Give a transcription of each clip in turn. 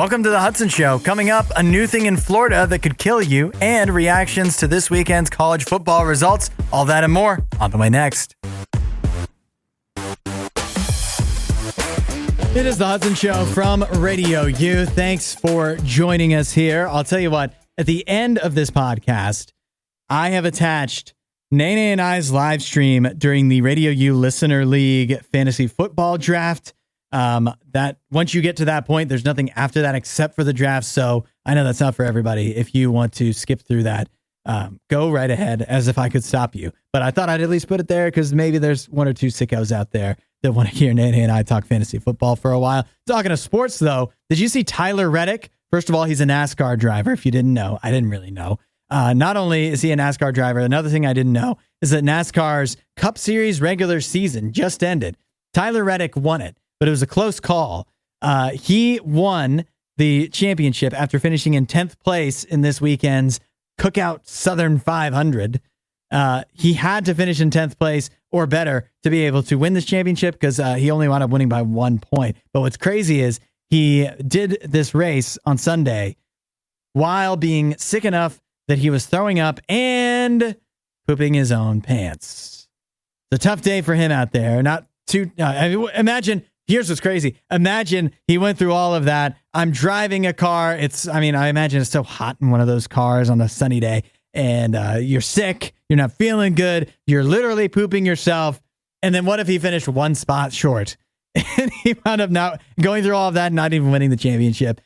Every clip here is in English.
Welcome to the Hudson Show. Coming up, a new thing in Florida that could kill you, and reactions to this weekend's college football results. All that and more on the way next. It is the Hudson Show from RadioU. Thanks for joining us here. I'll tell you what, at the end of this podcast, I have attached NayNay and I's live stream during the RadioU Listener League Fantasy Football Draft. That once you get to that point, there's nothing after that except for the draft. So I know that's not for everybody. If you want to skip through that, go right ahead, as if I could stop you. But I thought I'd at least put it there because maybe there's one or two sickos out there that want to hear NayNay and I talk fantasy football for a while. Talking of sports, though, did you see Tyler Reddick? First of all, he's a NASCAR driver. If you didn't know, I didn't really know. Not only is he a NASCAR driver, another thing I didn't know is that NASCAR's Cup Series regular season just ended. Tyler Reddick won it, but it was a close call. He won the championship after finishing in 10th place in this weekend's Cookout Southern 500. He had to finish in 10th place or better to be able to win this championship because he only wound up winning by 1 point. But what's crazy is he did this race on Sunday while being sick enough that he was throwing up and pooping his own pants. It's a tough day for him out there. Not too. Imagine. Here's what's crazy. Imagine he went through all of that. I'm driving a car. I imagine it's so hot in one of those cars on a sunny day, and you're sick. You're not feeling good. You're literally pooping yourself. And then what if he finished one spot short and he wound up not going through all of that and not even winning the championship?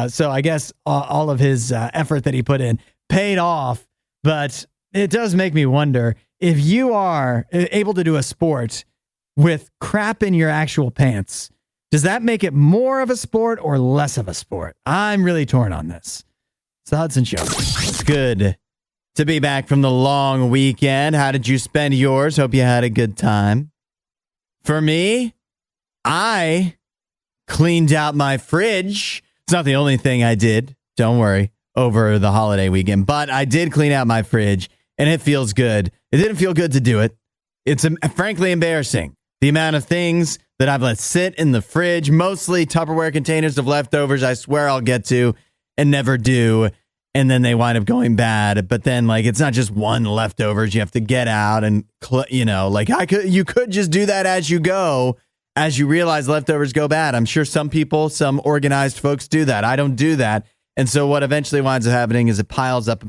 So I guess all of his effort that he put in paid off, but it does make me wonder if you are able to do a sport with crap in your actual pants, does that make it more of a sport or less of a sport? I'm really torn on this. It's the Hudson Show. It's good to be back from the long weekend. How did you spend yours? Hope you had a good time. For me, I cleaned out my fridge. It's not the only thing I did. Don't worry. Over the holiday weekend, but I did clean out my fridge and it feels good. It didn't feel good to do it. It's frankly embarrassing. The amount of things that I've let sit in the fridge, mostly Tupperware containers of leftovers, I swear I'll get to and never do. And then they wind up going bad. But then it's not just one leftovers. You have to get out and, you could just do that as you go, as you realize leftovers go bad. I'm sure some organized folks do that. I don't do that. And so what eventually winds up happening is it piles up,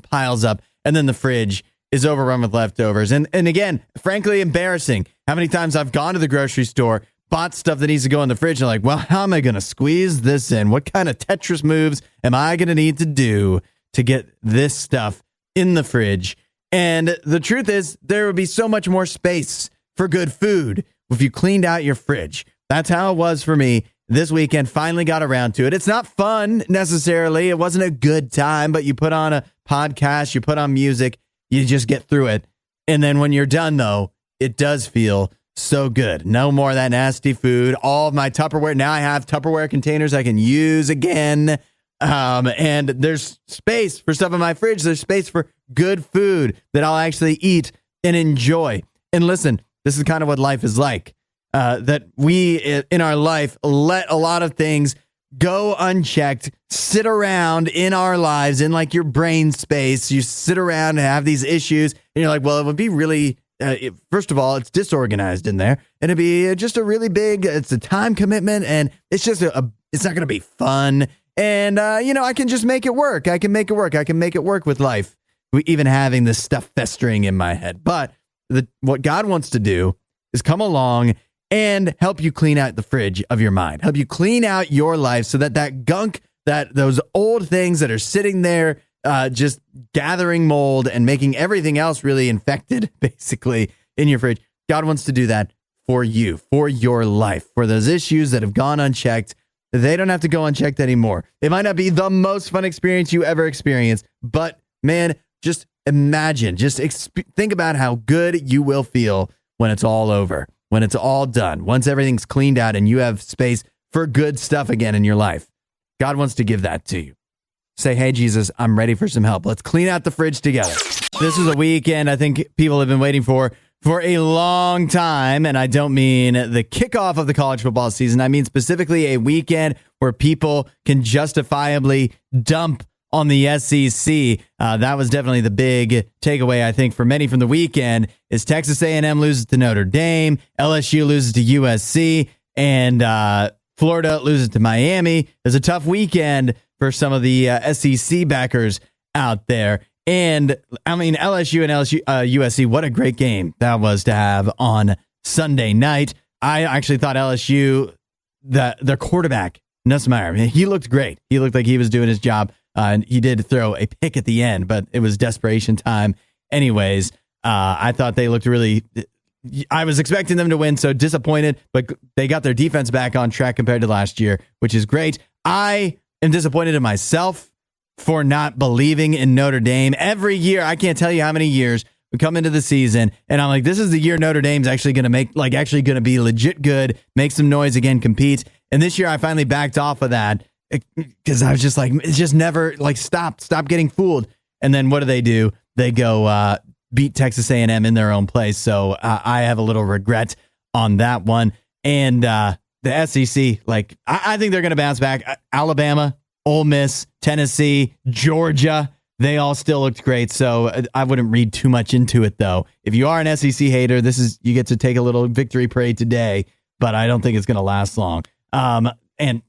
and then the fridge is overrun with leftovers. And again, frankly, embarrassing. How many times I've gone to the grocery store, bought stuff that needs to go in the fridge, and like, well, how am I going to squeeze this in? What kind of Tetris moves am I going to need to do to get this stuff in the fridge? And the truth is, there would be so much more space for good food if you cleaned out your fridge. That's how it was for me. This weekend, finally got around to it. It's not fun necessarily. It wasn't a good time, but you put on a podcast, you put on music, you just get through it. And then when you're done, though, it does feel so good. No more of that nasty food. All of my Tupperware. Now I have Tupperware containers I can use again. And there's space for stuff in my fridge. There's space for good food that I'll actually eat and enjoy. And listen, this is kind of what life is like. That we in our life let a lot of things go unchecked, sit around in our lives in your brain space. You sit around and have these issues and you're like, well, it would be really, first of all, it's disorganized in there and it'd be just a really big, it's a time commitment and it's just it's not going to be fun. And, I can just make it work. I can make it work. I can make it work with life. Even having this stuff festering in my head. But what God wants to do is come along and help you clean out the fridge of your mind, help you clean out your life so that gunk, those old things that are sitting there, just gathering mold and making everything else really infected, basically, in your fridge. God wants to do that for you, for your life, for those issues that have gone unchecked. They don't have to go unchecked anymore. It might not be the most fun experience you ever experienced, but man, just imagine, think about how good you will feel when it's all over. When it's all done, once everything's cleaned out and you have space for good stuff again in your life, God wants to give that to you. Say, hey, Jesus, I'm ready for some help. Let's clean out the fridge together. This is a weekend I think people have been waiting for for a long time, and I don't mean the kickoff of the college football season. I mean specifically a weekend where people can justifiably dump on the SEC. That was definitely the big takeaway, I think, for many from the weekend, is Texas A&M loses to Notre Dame, LSU loses to USC, and Florida loses to Miami. It was a tough weekend for some of the SEC backers out there. And I mean, LSU and USC, what a great game that was to have on Sunday night. I actually thought LSU, their quarterback, Nussmeier, he looked great. He looked like he was doing his job. And he did throw a pick at the end, but it was desperation time. Anyways, I thought they looked really... I was expecting them to win, so disappointed, but they got their defense back on track compared to last year, which is great. I am disappointed in myself for not believing in Notre Dame. Every year, I can't tell you how many years we come into the season, and I'm like, this is the year Notre Dame's actually going to be legit good, make some noise again, compete. And this year, I finally backed off of that because I was just like, it's just never like stop getting fooled. And then what do? They go beat Texas A&M in their own place. So I have a little regret on that one. And the SEC, like I think they're going to bounce back. Alabama, Ole Miss, Tennessee, Georgia, they all still looked great. So I wouldn't read too much into it, though. If you are an SEC hater, you get to take a little victory parade today, but I don't think it's going to last long. And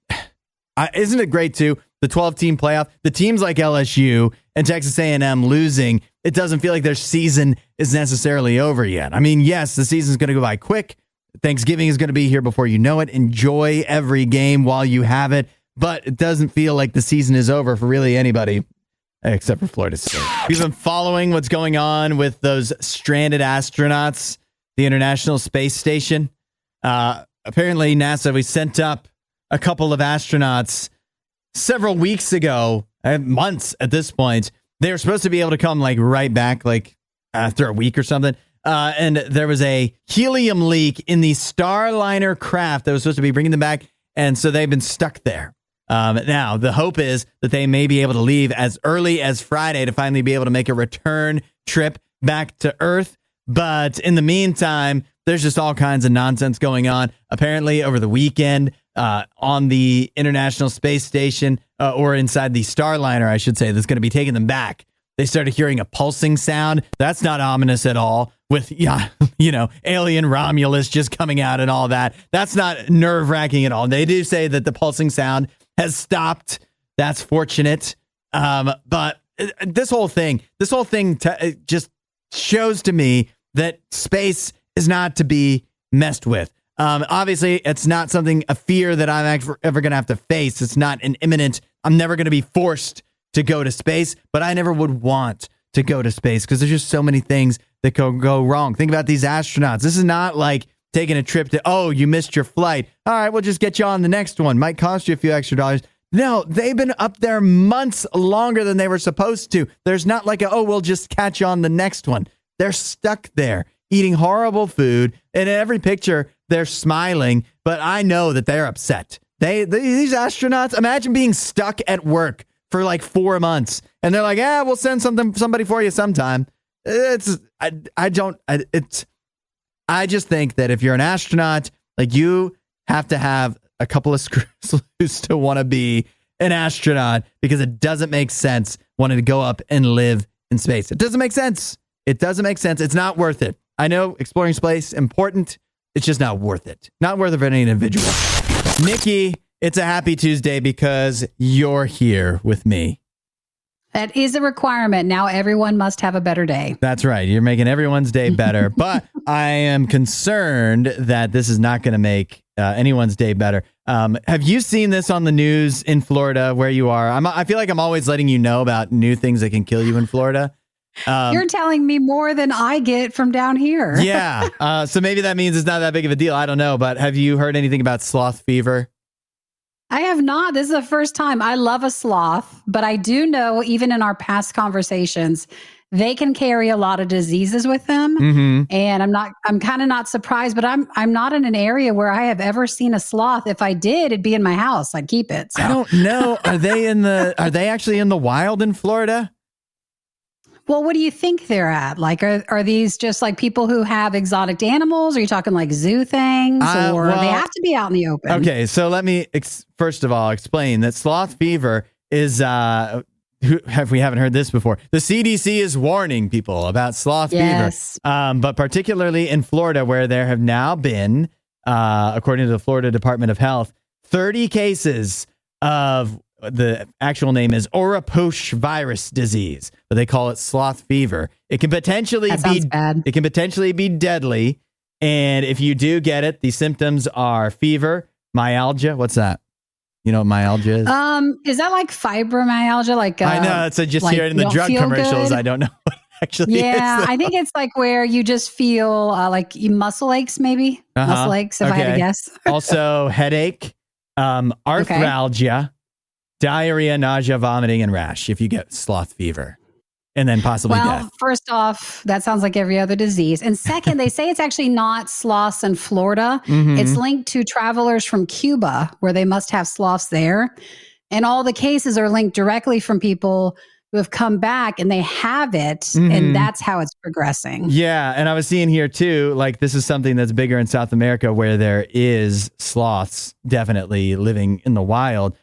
isn't it great too? The 12-team playoff, the teams like LSU and Texas A&M losing, it doesn't feel like their season is necessarily over yet. I mean, yes, the season's going to go by quick. Thanksgiving is going to be here before you know it. Enjoy every game while you have it, but it doesn't feel like the season is over for really anybody except for Florida State. We've been following what's going on with those stranded astronauts, the International Space Station. Apparently, NASA, we sent up a couple of astronauts several weeks ago, months at this point. They were supposed to be able to come like right back, like after a week or something. And there was a helium leak in the Starliner craft that was supposed to be bringing them back. And so they've been stuck there. Now, the hope is that they may be able to leave as early as Friday to finally be able to make a return trip back to Earth. But in the meantime, there's just all kinds of nonsense going on. Apparently, over the weekend, on the International Space Station, or inside the Starliner, I should say, that's going to be taking them back, they started hearing a pulsing sound. That's not ominous at all. With, alien Romulus just coming out and all that. That's not nerve-wracking at all. They do say that the pulsing sound has stopped. That's fortunate. But this whole thing just shows to me that space is not to be messed with. Obviously, it's not a fear that I'm ever going to have to face. It's not an imminent, I'm never going to be forced to go to space, but I never would want to go to space because there's just so many things that can go wrong. Think about these astronauts. This is not like taking a trip to, you missed your flight. All right, we'll just get you on the next one. Might cost you a few extra dollars. No, they've been up there months longer than they were supposed to. There's not like we'll just catch you on the next one. They're stuck there eating horrible food. And in every picture, they're smiling, but I know that they're upset. These astronauts, imagine being stuck at work for like 4 months. And they're like, we'll send somebody for you sometime. I just think that if you're an astronaut, like you have to have a couple of screws loose to want to be an astronaut because it doesn't make sense wanting to go up and live in space. It doesn't make sense. It's not worth it. I know exploring space important. It's just not worth it. Not worth it for any individual. Nikki, it's a happy Tuesday because you're here with me. That is a requirement. Now everyone must have a better day. That's right. You're making everyone's day better. But I am concerned that this is not going to make anyone's day better. Have you seen this on the news in Florida where you are? I feel like I'm always letting you know about new things that can kill you in Florida. You're telling me more than I get from down here. Yeah. So maybe that means it's not that big of a deal. I don't know. But have you heard anything about sloth fever? I have not. This is the first time. I love a sloth, but I do know, even in our past conversations, they can carry a lot of diseases with them. Mm-hmm. And I'm kind of not surprised, but I'm not in an area where I have ever seen a sloth. If I did, it'd be in my house. I'd keep it. So. I don't know. Are they actually in the wild in Florida? Well, what do you think they're at? Like, are these just like people who have exotic animals? Are you talking like zoo things, or they have to be out in the open? Okay, so let me first of all explain that sloth fever is. We haven't heard this before. The CDC is warning people about sloth fever, but particularly in Florida, where there have now been, according to the Florida Department of Health, 30 cases of the actual name is Oropouche virus disease, but they call it sloth fever. It can potentially be deadly, and if you do get it, the symptoms are fever, myalgia. What's that? You know what myalgia is? Is that like fibromyalgia? Like I know, it's just hear it in the drug commercials. Good. I don't know what it actually is. Yeah, I think it's like where you just feel like muscle aches, maybe muscle aches. If I had to guess. Also, headache, arthralgia. Diarrhea, nausea, vomiting, and rash if you get sloth fever. And then possibly death. First off, that sounds like every other disease. And second, they say it's actually not sloths in Florida. Mm-hmm. It's linked to travelers from Cuba, where they must have sloths there. And all the cases are linked directly from people who have come back and they have it. Mm-hmm. And that's how it's progressing. Yeah. And I was seeing here too, like this is something that's bigger in South America where there is sloths definitely living in the wild.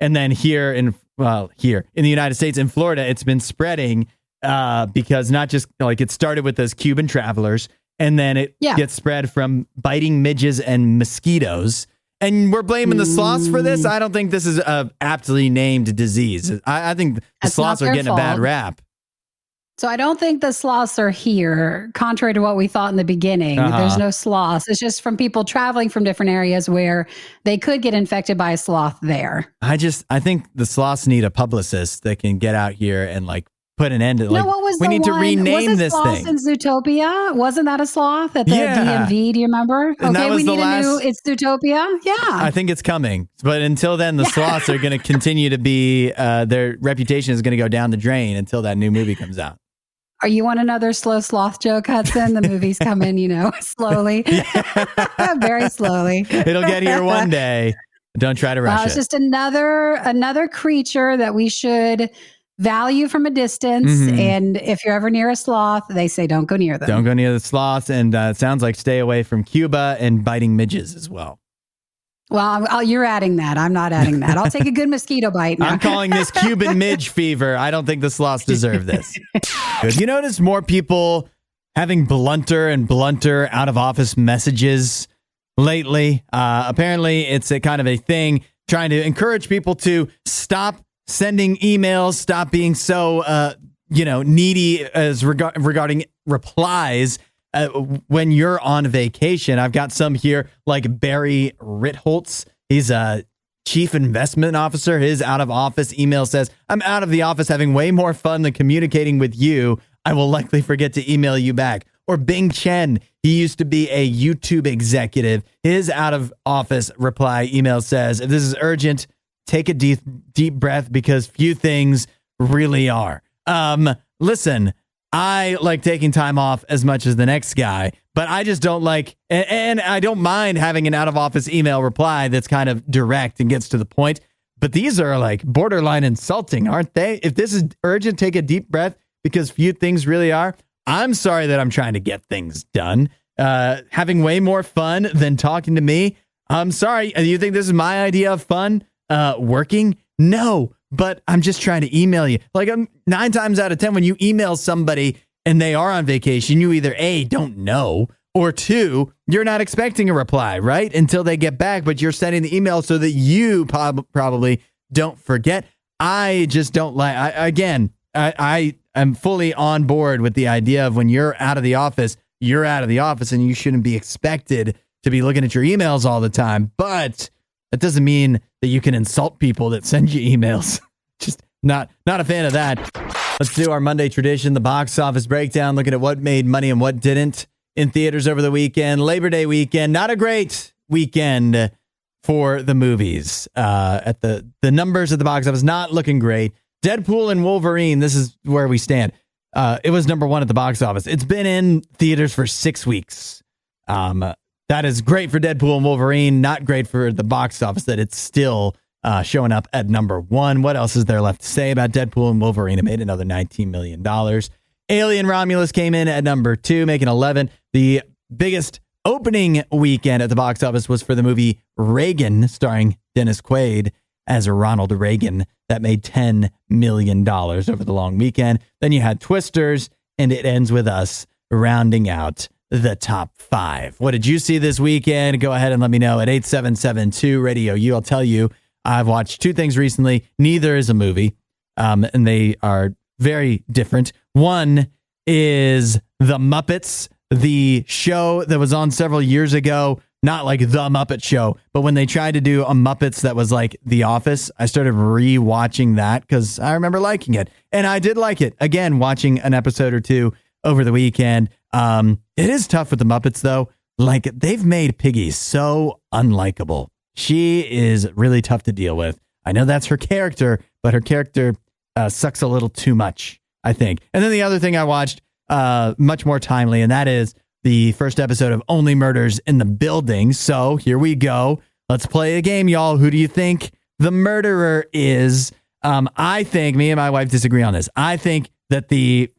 And then here in the United States, in Florida, it's been spreading because not just like it started with those Cuban travelers, and then it gets spread from biting midges and mosquitoes. And we're blaming the sloths for this. I don't think this is a aptly named disease. I think the sloths are getting a bad rap. So I don't think the sloths are here, contrary to what we thought in the beginning. There's no sloths. It's just from people traveling from different areas where they could get infected by a sloth there. I think the sloths need a publicist that can get out here and like put an end to like, we need to rename this thing. In Zootopia? Wasn't that a sloth at the DMV? Do you remember? Okay, we need a new, it's Zootopia. Yeah. I think it's coming. But until then, the sloths are going to continue to be, their reputation is going to go down the drain until that new movie comes out. Are you on another slow sloth joke, Hudson? The movies come in, slowly. Very slowly. It'll get here one day. Don't try to rush it. It's just another creature that we should value from a distance. Mm-hmm. And if you're ever near a sloth, they say don't go near them. Don't go near the sloths. And it sounds like stay away from Cuba and biting midges as well. Well, you're adding that. I'm not adding that. I'll take a good mosquito bite now. I'm calling this Cuban midge fever. I don't think the sloths deserve this. You notice more people having blunter and blunter out of office messages lately. Apparently, it's a kind of a thing trying to encourage people to stop sending emails, stop being so needy as regarding replies. When you're on vacation. I've got some here like Barry Ritholtz. He's a chief investment officer. His out of office email says, I'm out of the office having way more fun than communicating with you. I will likely forget to email you back. Or Bing Chen. He used to be a YouTube executive. His out of office reply email says, if this is urgent, take a deep breath because few things really are. Listen, I like taking time off as much as the next guy, but I just don't like, and I don't mind having an out of office email reply that's kind of direct and gets to the point. But these are like borderline insulting, aren't they? If this is urgent, take a deep breath because few things really are. I'm sorry that I'm trying to get things done. Having way more fun than talking to me. I'm sorry. Do you think this is my idea of fun? Working? No. But I'm just trying to email you. Like 9 times out of 10, when you email somebody and they are on vacation, you either A, don't know, or 2, you're not expecting a reply, right? Until they get back, but you're sending the email so that you probably don't forget. I just don't like, I am fully on board with the idea of when you're out of the office, you're out of the office and you shouldn't be expected to be looking at your emails all the time. But that doesn't mean that you can insult people that send you emails. Just not a fan of that. Let's do our Monday tradition, the box office breakdown, looking at what made money and what didn't in theaters over the weekend. Labor Day weekend, not a great weekend for the movies. At the numbers at the box office, not looking great. Deadpool and Wolverine, this is where we stand. It was number 1 at the box office. It's been in theaters for 6 weeks. That is great for Deadpool and Wolverine, not great for the box office that it's still showing up at number 1. What else is there left to say about Deadpool and Wolverine? It made another $19 million. Alien Romulus came in at number 2, making 11. The biggest opening weekend at the box office was for the movie Reagan, starring Dennis Quaid as Ronald Reagan. That made $10 million over the long weekend. Then you had Twisters, and It Ends With Us, rounding out the top 5. What did you see this weekend? Go ahead and let me know at 8772-RadioU. I'll tell you, I've watched 2 things recently. Neither is a movie, and they are very different. One is The Muppets, the show that was on several years ago. Not like The Muppet Show, but when they tried to do a Muppets that was like The Office, I started re-watching that because I remember liking it. And I did like it. Again, watching an episode or 2 over the weekend. It is tough with the Muppets, though. Like, they've made Piggy so unlikable. She is really tough to deal with. I know that's her character, but her character sucks a little too much, I think. And then the other thing I watched, much more timely, and that is the first episode of Only Murders in the Building. So here we go. Let's play a game, y'all. Who do you think the murderer is? I think, me and my wife disagree on this. I think that the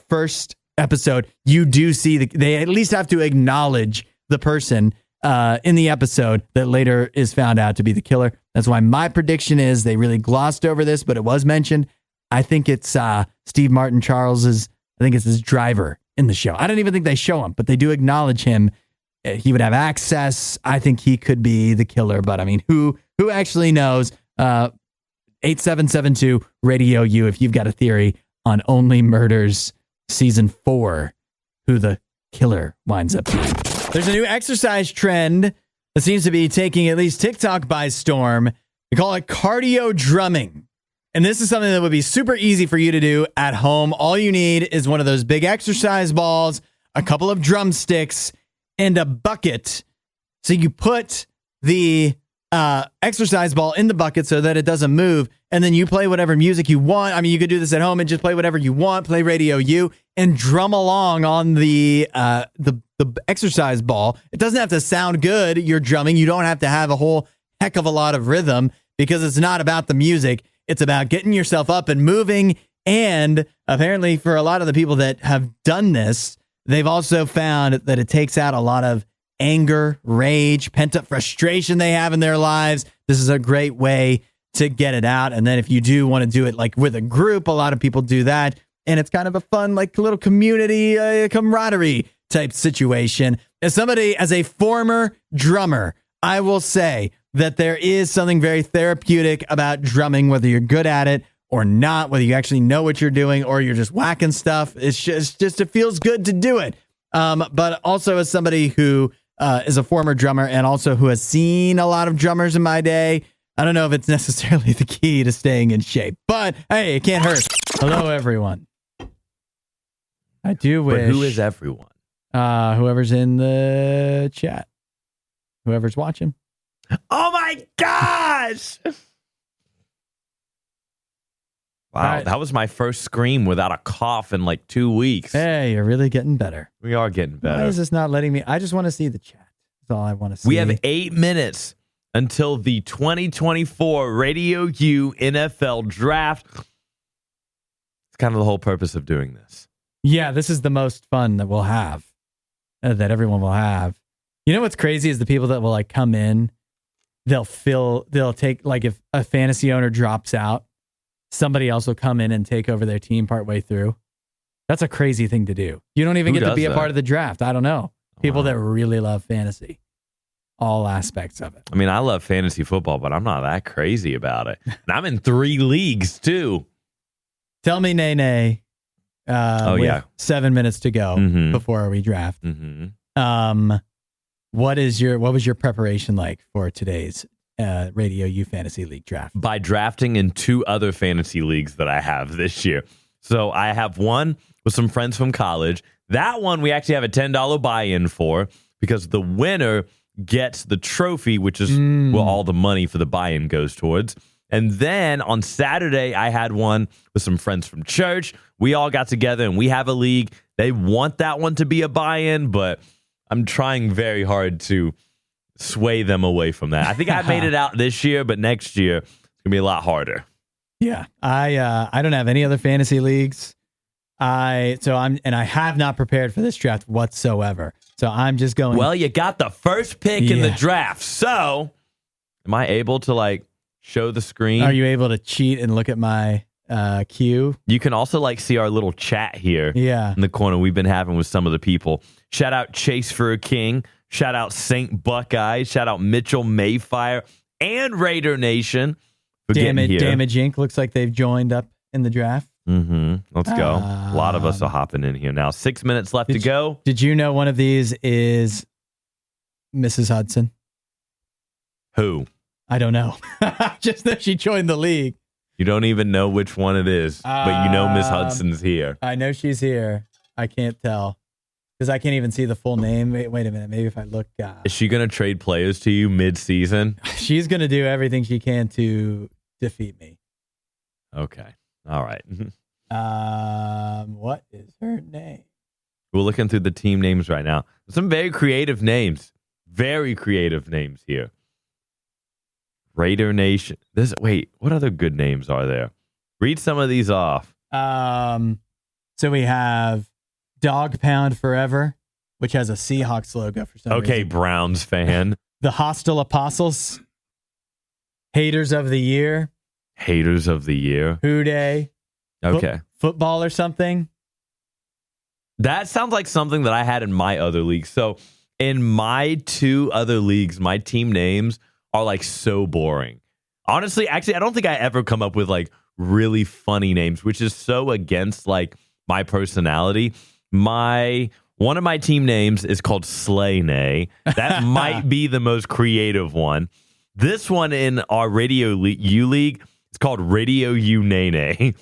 first episode, you do see, they at least have to acknowledge the person in the episode that later is found out to be the killer. That's why my prediction is they really glossed over this, but it was mentioned. I think it's Steve Martin Charles's, I think it's his driver in the show. I don't even think they show him, but they do acknowledge him. He would have access. I think he could be the killer, but I mean, who actually knows? 8772 Radio U, if you've got a theory on Only Murders season 4, who the killer winds up being. There's a new exercise trend that seems to be taking at least TikTok by storm. They call it cardio drumming. And this is something that would be super easy for you to do at home. All you need is one of those big exercise balls, a couple of drumsticks, and a bucket. So you put the exercise ball in the bucket so that it doesn't move, and then you play whatever music you want. I mean, you could do this at home and just play whatever you want, play Radio U, and drum along on the exercise ball. It doesn't have to sound good, you're drumming. You don't have to have a whole heck of a lot of rhythm because it's not about the music. It's about getting yourself up and moving. And apparently for a lot of the people that have done this, they've also found that it takes out a lot of anger, rage, pent-up frustration they have in their lives. This is a great way to get it out. And then if you do want to do it like with a group, a lot of people do that. And it's kind of a fun, like little community camaraderie type situation. As a former drummer, I will say that there is something very therapeutic about drumming, whether you're good at it or not, whether you actually know what you're doing or you're just whacking stuff. It's just it feels good to do it. But also as somebody who is a former drummer and also who has seen a lot of drummers in my day, I don't know if it's necessarily the key to staying in shape, but hey, it can't hurt. Hello, everyone. I do wish. But who is everyone? Whoever's in the chat, whoever's watching. Oh my gosh! Wow, right. That was my first scream without a cough in like 2 weeks. Hey, you're really getting better. We are getting better. Why is this not letting me? I just want to see the chat. That's all I want to see. We have 8 minutes until the 2024 Radio U NFL Draft. It's kind of the whole purpose of doing this. Yeah, this is the most fun that we'll have, that everyone will have. You know what's crazy is the people that will like come in, they'll take, like if a fantasy owner drops out, somebody else will come in and take over their team partway through. That's a crazy thing to do. You don't even get to be a part of the draft. I don't know. People that really love fantasy, all aspects of it. I mean, I love fantasy football, but I'm not that crazy about it. And I'm in 3 leagues too. Tell me, NayNay. Yeah. 7 minutes to go before we draft. What was your preparation like for today's Radio U Fantasy League draft? By drafting in 2 other fantasy leagues that I have this year. So I have one with some friends from college. That one we actually have a $10 buy-in for because the winner gets the trophy, which is where all the money for the buy-in goes towards. And then on Saturday, I had one with some friends from church. We all got together and we have a league. They want that one to be a buy-in, but I'm trying very hard to sway them away from that. I think I made it out this year, but next year it's gonna be a lot harder. Yeah, I don't have any other fantasy leagues. I have not prepared for this draft whatsoever. So I'm just going. Well, you got the first pick in the draft. So am I able to like show the screen? Are you able to cheat and look at my queue? You can also like see our little chat here in the corner we've been having with some of the people. Shout out Chase for a King. Shout out Saint Buckeye. Shout out Mitchell Mayfire and Raider Nation. Damage Inc. looks like they've joined up in the draft. Let's go. A lot of us are hopping in here now. 6 minutes left to go. Did you know one of these is Mrs. Hudson? Who? I don't know. Just that she joined the league. You don't even know which one it is, but you know Miss Hudson's here. I know she's here. I can't tell because I can't even see the full name. Wait a minute. Maybe if I look. Is she going to trade players to you mid-season? She's going to do everything she can to defeat me. Okay. All right. What is her name? We're looking through the team names right now. Some very creative names. Very creative names here. Raider Nation. Wait, what other good names are there? Read some of these off. So we have Dog Pound Forever, which has a Seahawks logo for some reason. Okay, Browns fan. The Hostile Apostles. Haters of the Year. Haters of the Year. Who Day. Okay. Football or something. That sounds like something that I had in my other league. So in my two other leagues, my team names are like so boring. Honestly, actually, I don't think I ever come up with like really funny names, which is so against like my personality. One of my team names is called NayNay. That might be the most creative one. This one in our RadioU league, it's called RadioU NayNay.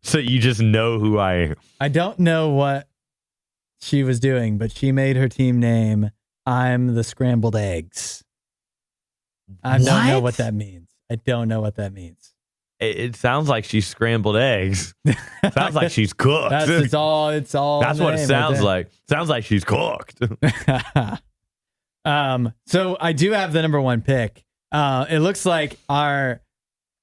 So you just know who I am. I don't know what she was doing, but she made her team name I'm the Scrambled Eggs. I don't know what that means. I don't know what that means. It sounds like she's scrambled eggs. Sounds like she's cooked. It's all. That's what it sounds like. Sounds like she's cooked. So I do have the number one pick. It looks like I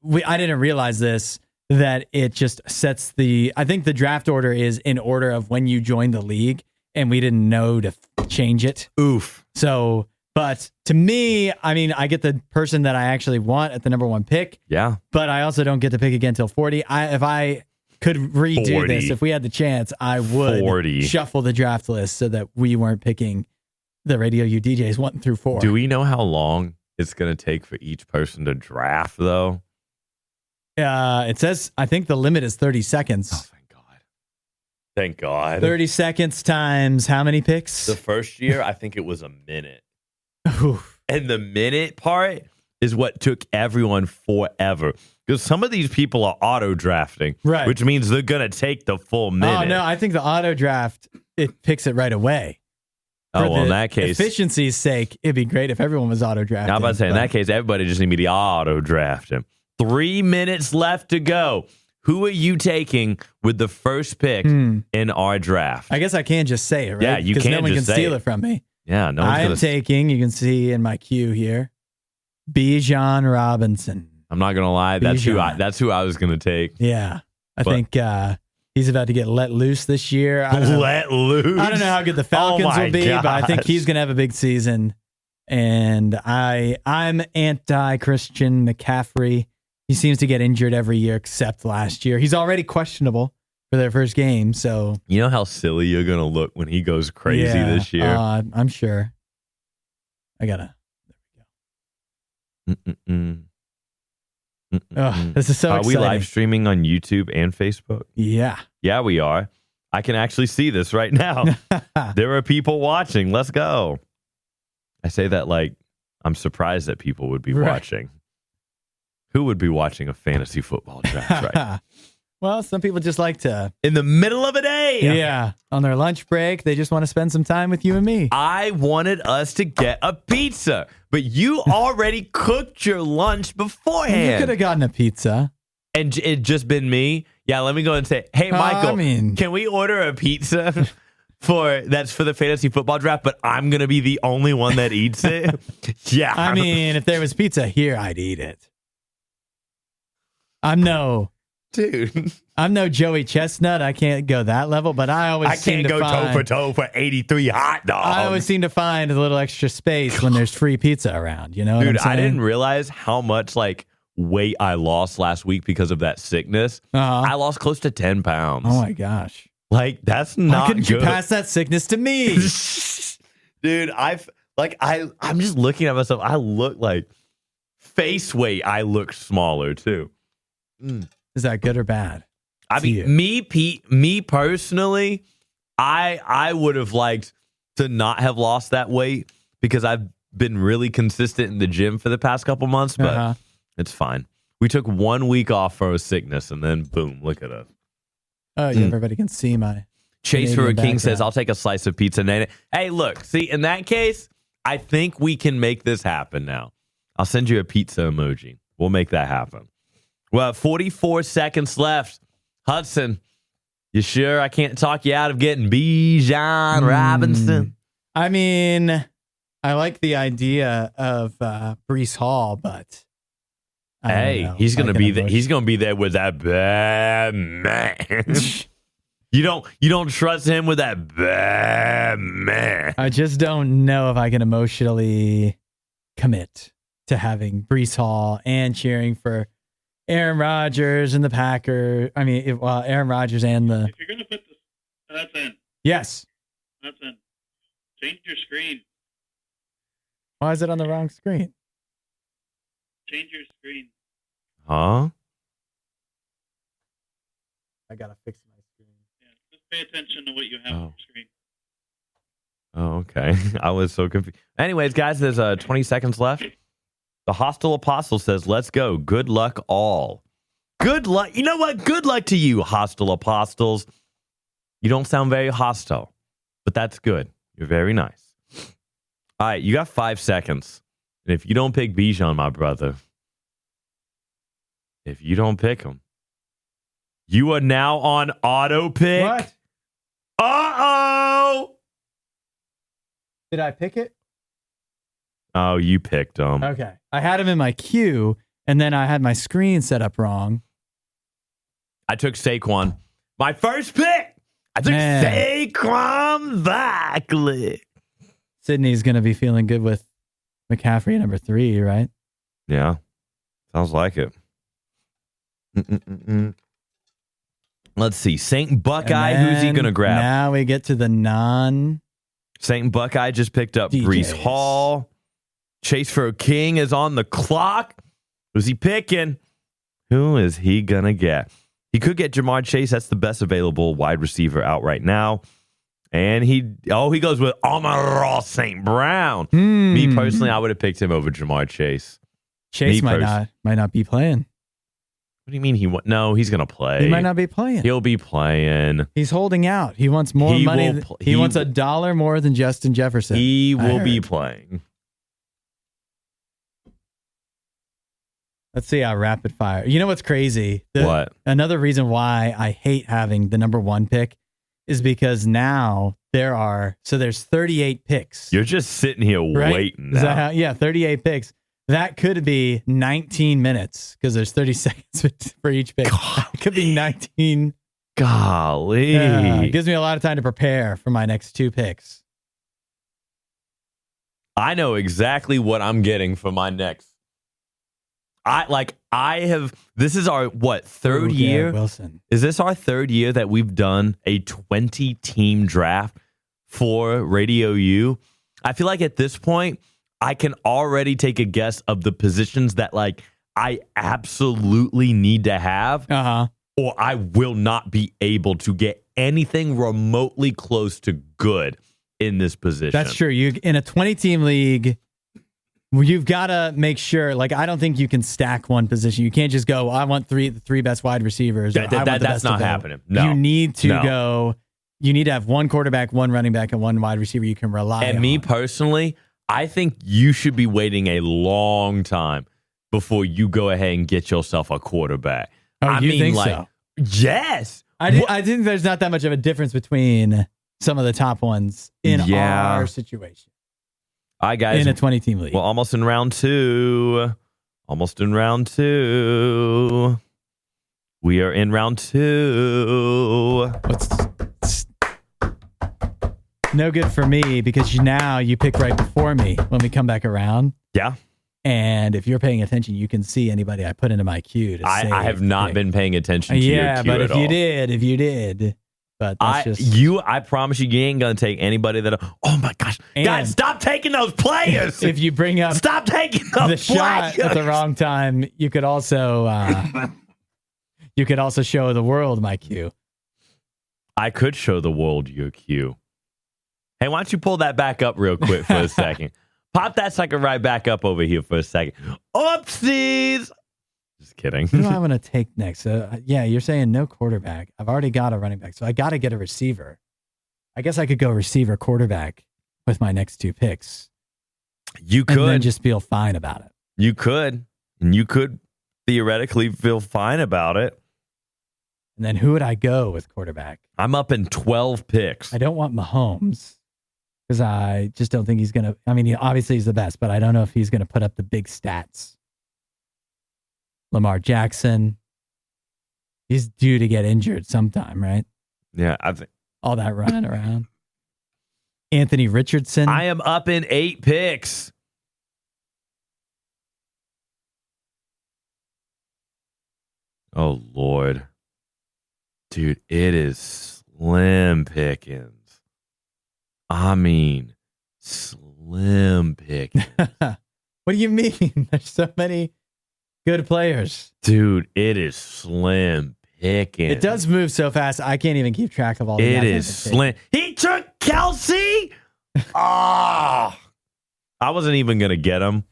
didn't realize this, that it just sets I think the draft order is in order of when you join the league, and we didn't know to change it. Oof. So, but to me, I mean, I get the person that I actually want at the number one pick. Yeah. But I also don't get to pick again till 40. If I could redo this, if we had the chance, I would shuffle the draft list so that we weren't picking the RadioU DJs 1 through 4. Do we know how long it's going to take for each person to draft, though? It says, I think the limit is 30 seconds. Oh, thank God. Thank God. 30 seconds times how many picks? The first year, I think it was a minute. Oof. And the minute part is what took everyone forever. Because some of these people are auto drafting, right? Which means they're going to take the full minute. Oh, no, I think the auto draft, it picks it right away. Oh, well, in that case, efficiency's sake, it'd be great if everyone was auto drafting. I'm about to say, in that case, everybody just need me to auto draft him. 3 minutes left to go. Who are you taking with the first pick in our draft? I guess I can't just say it, right? Yeah, you can't no one just can say steal it from me. Yeah, no one's I'm taking, you can see in my queue here, Bijan Robinson. I'm not going to lie. That's who I was going to take. Yeah. I think he's about to get let loose this year. Let loose? I don't know how good the Falcons will be, but I think he's going to have a big season. And I'm anti-Christian McCaffrey. He seems to get injured every year except last year. He's already questionable for their first game. So you know how silly you're going to look when he goes crazy this year? I'm sure. There we go. This is so exciting. Are we live streaming on YouTube and Facebook? Yeah. Yeah, we are. I can actually see this right now. There are people watching. Let's go. I say that like I'm surprised that people would be watching. Who would be watching a fantasy football draft, right? Well, some people just like to... In the middle of a day. Yeah. On their lunch break, they just want to spend some time with you and me. I wanted us to get a pizza, but you already cooked your lunch beforehand. You could have gotten a pizza. And it just been me? Yeah, let me go and say, hey, Michael, can we order a pizza that's for the fantasy football draft, but I'm going to be the only one that eats it. Yeah. I mean, if there was pizza here, I'd eat it. I'm no Joey Chestnut. I can't go that level, but I can't go toe for toe for 83 hot dogs. I always seem to find a little extra space when there's free pizza around. You know what I'm saying? I didn't realize how much weight I lost last week because of that sickness. I lost close to 10 pounds. Oh my gosh. That's not Why couldn't good. you pass that sickness to me? Dude, I'm just looking at myself. I look face weight. I look smaller too. Is that good or bad? I mean, me personally, I would have liked to not have lost that weight because I've been really consistent in the gym for the past couple months, but it's fine. We took 1 week off for a sickness and then boom, look at us. Oh, yeah, everybody can see my Chase for a King background. says, I'll take a slice of pizza. NayNay. Hey, look, see, in that case, I think we can make this happen now. I'll send you a pizza emoji. We'll make that happen. Well, 44 seconds left. Hudson, you sure I can't talk you out of getting Bijan Robinson? I mean, I like the idea of Breece Hall, but he's gonna be there. He's gonna be there with that bad man. You don't trust him with that bad man. I just don't know if I can emotionally commit to having Breece Hall and cheering for Aaron Rodgers and the Packers. I mean, Aaron Rodgers and the. If you're gonna put this, that's in. Yes. That's in. Change your screen. Why is it on the wrong screen? Change your screen. Huh? I gotta fix my screen. Yeah, just pay attention to what you have on the screen. Oh, okay. I was so confused. Anyways, guys, there's 20 seconds left. The Hostile Apostle says, let's go. Good luck all. Good luck. You know what? Good luck to you, Hostile Apostles. You don't sound very hostile, but that's good. You're very nice. All right, you got 5 seconds. And if you don't pick Bijan, my brother, if you don't pick him, you are now on auto pick. What? Uh-oh. Did I pick it? Oh, you picked him. Okay. I had him in my queue, and then I had my screen set up wrong. I took Saquon. My first pick. I took Saquon Barkley. Sydney's going to be feeling good with McCaffrey at number 3, right? Yeah. Sounds like it. Let's see. Saint Buckeye, who's he going to grab? Now we get to the non. Saint Buckeye just picked up DJs. Breece Hall. Chase for a King is on the clock. Who's he picking? Who is he going to get? He could get Jamar Chase. That's the best available wide receiver out right now. And he goes with Amon-Ra St. Brown. Me personally, I would have picked him over Jamar Chase. Chase might not be playing. What do you mean No, he's going to play. He might not be playing. He'll be playing. He's holding out. He wants more money. He wants $1 more than Justin Jefferson. He will be playing. Let's see how rapid fire. You know what's crazy? What? Another reason why I hate having the number 1 pick is because now there's 38 picks. You're just sitting here waiting. Is that 38 picks. That could be 19 minutes because there's 30 seconds for each pick. It could be 19. Golly. It gives me a lot of time to prepare for my next 2 picks. I know exactly what I'm getting for my next. This is our, third year? Wilson. Is this our third year that we've done a 20-team draft for RadioU? I feel like at this point, I can already take a guess of the positions that I absolutely need to have, or I will not be able to get anything remotely close to good in this position. That's true. You in a 20-team league, you've got to make sure. I don't think you can stack one position. You can't just go, I want the three best wide receivers. That's not happening. No. You need to go. You need to have 1 quarterback, 1 running back, and 1 wide receiver you can rely on. And me personally, I think you should be waiting a long time before you go ahead and get yourself a quarterback. Oh, you think so? Yes. I think there's not that much of a difference between some of the top ones in our situation. All right, guys. In a 20-team league. Well, almost in round two. We are in round two. No good for me because now you pick right before me when we come back around. Yeah. And if you're paying attention, you can see anybody I put into my queue. I have not been paying attention to your queue but at all. if you did. But that's I promise you ain't going to take anybody that... Oh, my gosh. Guys, stop taking those players. If you bring up... Stop taking those players. Shot at the wrong time, you could also... show the world my queue. I could show the world your queue. Hey, why don't you pull that back up real quick for a second? Pop that sucker right back up over here for a second. Oopsies! Just kidding. Who do I want to take next? You're saying no quarterback. I've already got a running back, so I got to get a receiver. I guess I could go receiver quarterback with my next two picks. You could. And then just feel fine about it. You could. And you could theoretically feel fine about it. And then who would I go with quarterback? I'm up in 12 picks. I don't want Mahomes because I just don't think he's going to. I mean, obviously he's the best, but I don't know if he's going to put up the big stats. Lamar Jackson, he's due to get injured sometime, right? Yeah, I think all that running around. Anthony Richardson. I am up in 8 picks. Oh, Lord. Dude, it is slim pickings. I mean, slim pickings. What do you mean? There's so many good players. Dude, it is slim pickings. It does move so fast. I can't even keep track of all the It is slim. He took Kelsey? I wasn't even going to get him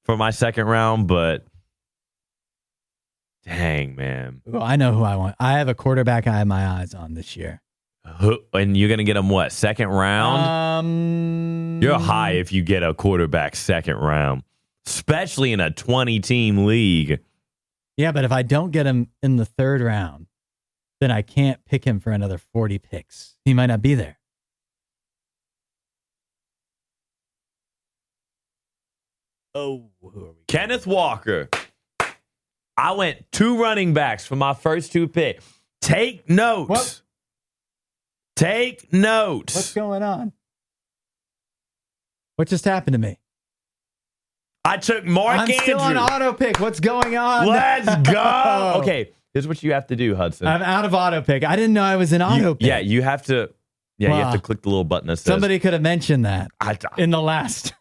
for my second round, but dang, man. Well, I know who I want. I have a quarterback I have my eyes on this year. And you're going to get him what, second round? You're high if you get a quarterback second round, especially in a 20-team league. Yeah, but if I don't get him in the third round, then I can't pick him for another 40 picks. He might not be there. Oh, who are we? Kenneth Walker. I went 2 running backs for my first 2 picks. Take notes. What? Take notes. What's going on? What just happened to me? I took Mark Andrews. I'm still on auto pick. What's going on? Let's go. Okay, here's what you have to do, Hudson. I'm out of auto pick. I didn't know I was in auto pick. Yeah, you have to. Yeah, you have to click the little button that says. Somebody could have mentioned that in the last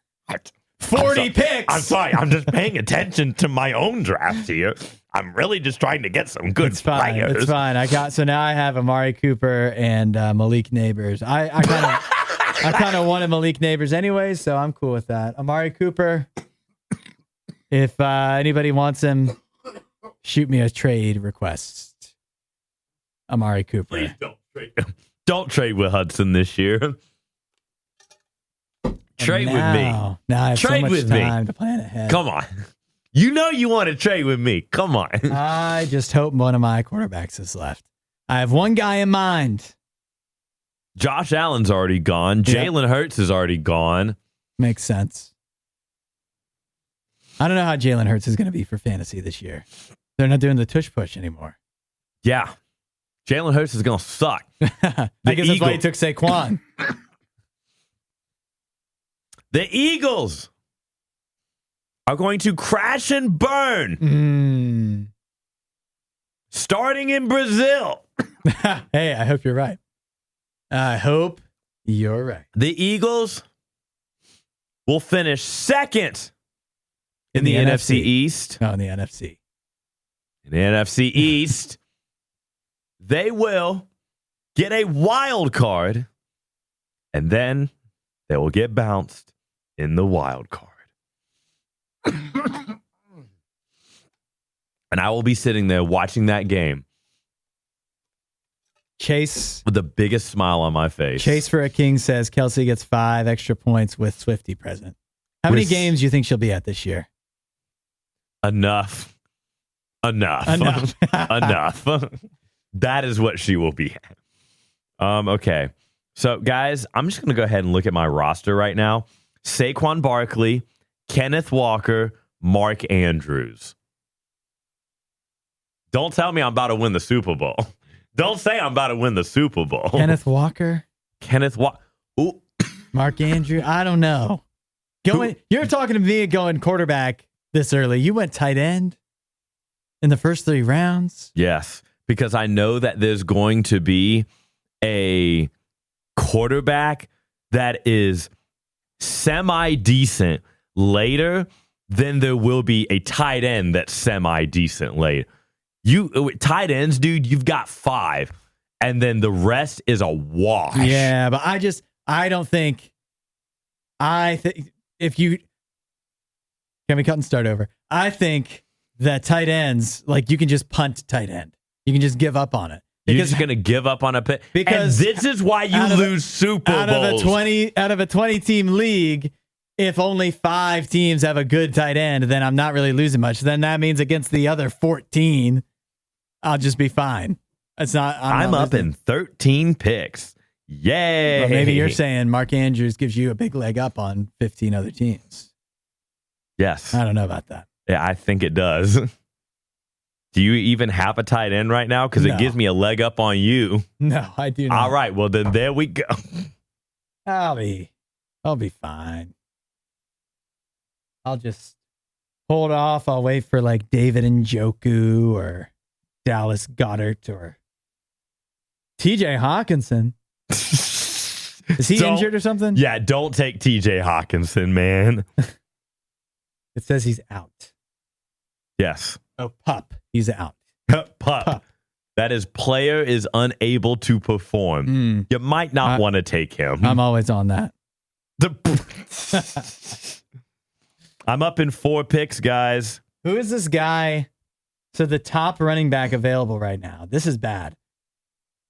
40 picks. I'm sorry. I'm just paying attention to my own draft here. I'm really just trying to get some good players. It's fine. So now I have Amari Cooper and Malik Neighbors. I kind of wanted Malik Neighbors anyway, so I'm cool with that. Amari Cooper. If anybody wants him, shoot me a trade request. Amari Cooper. Please don't trade. Don't trade with Hudson this year. Trade with me. Now I have trade so much with time me. to plan ahead. Come on. You know you want to trade with me. Come on. I just hope one of my quarterbacks is left. I have one guy in mind. Josh Allen's already gone. Jalen Hurts is already gone. Makes sense. I don't know how Jalen Hurts is going to be for fantasy this year. They're not doing the tush push anymore. Yeah. Jalen Hurts is going to suck. I guess that's why he took Saquon. The Eagles are going to crash and burn. Starting in Brazil. Hey, I hope you're right. I hope you're right. The Eagles will finish second in the NFC East. No, in the NFC. In the NFC East, they will get a wild card, and then they will get bounced in the wild card. And I will be sitting there watching that game. Chase. With the biggest smile on my face. Chase for a King says Kelsey gets 5 extra points with Swifty present. How many games do you think she'll be at this year? Enough. Enough. That is what she will be at. Okay. So, guys, I'm just going to go ahead and look at my roster right now. Saquon Barkley, Kenneth Walker, Mark Andrews. Don't tell me I'm about to win the Super Bowl. Don't say I'm about to win the Super Bowl. Kenneth Walker, Ooh. Mark Andrews. I don't know. You're talking to me going quarterback this early. You went tight end in the first 3 rounds. Yes, because I know that there's going to be a quarterback that is semi-decent later, then there will be a tight end that's semi-decent later. Tight ends, dude, you've got 5, and then the rest is a wash. Yeah, but I don't think. If you can we cut and start over? I think that tight ends, like, you can just punt tight end. You can just give up on it. You're just going to give up on a pick. Because and this is why you lose Super Bowls. Out of a 20-team league, if only 5 teams have a good tight end, then I'm not really losing much. Then that means against the other 14, I'll just be fine. It's not. I'm up in 13 picks. Yay! Well, maybe you're saying Mark Andrews gives you a big leg up on 15 other teams. Yes. I don't know about that. Yeah, I think it does. Do you even have a tight end right now? Because it gives me a leg up on you. No, I do not. All right, well then there we go. I'll be fine. I'll just hold off. I'll wait for like David Njoku or Dallas Goedert or TJ Hawkinson. Is he injured or something? Yeah, don't take TJ Hawkinson, man. It says he's out. Yes. Oh, pup. He's out. Pup. That is, player is unable to perform. You might not want to take him. I'm always on that. I'm up in 4 picks, guys. Who is this guy? So the top running back available right now, this is bad,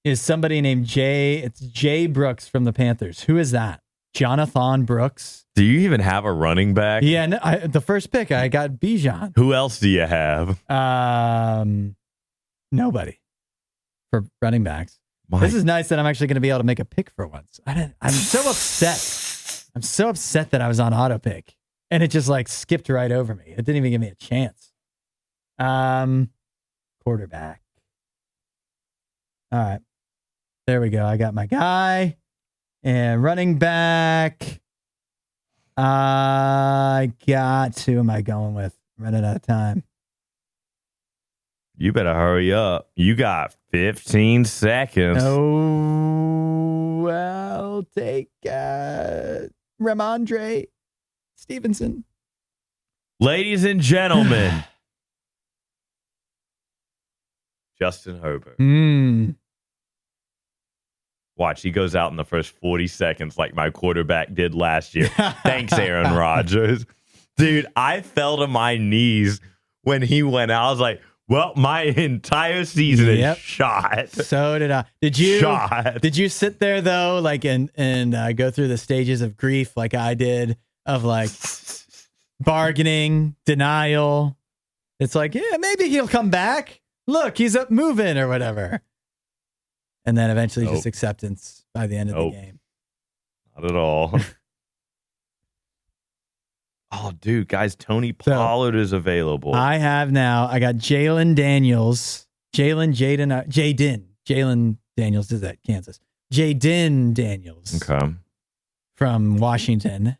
is somebody named Jay. It's Jay Brooks from the Panthers. Who is that? Jonathan Brooks. Do you even have a running back? Yeah, no, the first pick, I got Bijan. Who else do you have? Nobody for running backs. This is nice that I'm actually going to be able to make a pick for once. I'm so upset. I'm so upset that I was on auto pick and it just like skipped right over me. It didn't even give me a chance. Quarterback. All right. There we go. I got my guy. And running back. I got who am I going with? I'm running out of time. You better hurry up. You got 15 seconds. Oh, I'll take Ramondre Stevenson. Ladies and gentlemen, Justin Herbert. Watch, he goes out in the first 40 seconds like my quarterback did last year. Thanks, Aaron Rodgers. Dude, I fell to my knees when he went out. I was like, well, my entire season is shot. So did I. Did you sit there, though, like, and go through the stages of grief like I did, of like bargaining, denial? It's like, yeah, maybe he'll come back. Look, he's up moving or whatever. And then eventually just acceptance by the end of the game. Not at all. Oh, dude, guys, Tony Pollard is available. I got Jalen Daniels. Jalen Daniels is at Kansas. Jaden Daniels. Okay. From Washington.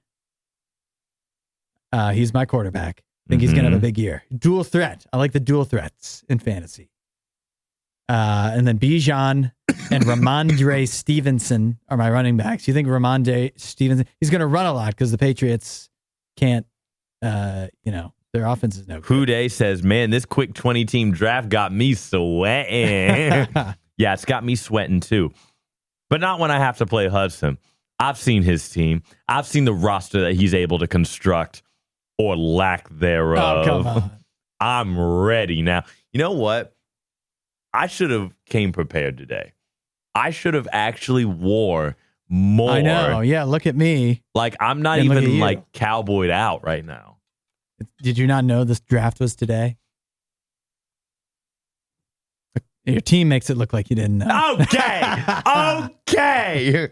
He's my quarterback. I think he's going to have a big year. Dual threat. I like the dual threats in fantasy. And then Bijan and Ramondre Stevenson are my running backs. You think Ramondre Stevenson, he's going to run a lot because the Patriots can't, their offense is no good. Houday says, man, this quick 20-team draft got me sweating. Yeah, it's got me sweating too. But not when I have to play Hudson. I've seen his team. I've seen the roster that he's able to construct or lack thereof. Oh, come on. I'm ready now. You know what? I should have came prepared today. I should have actually wore more. I know. Yeah, look at me. Like, I'm not even like cowboyed out right now. Did you not know this draft was today? Your team makes it look like you didn't know. Okay.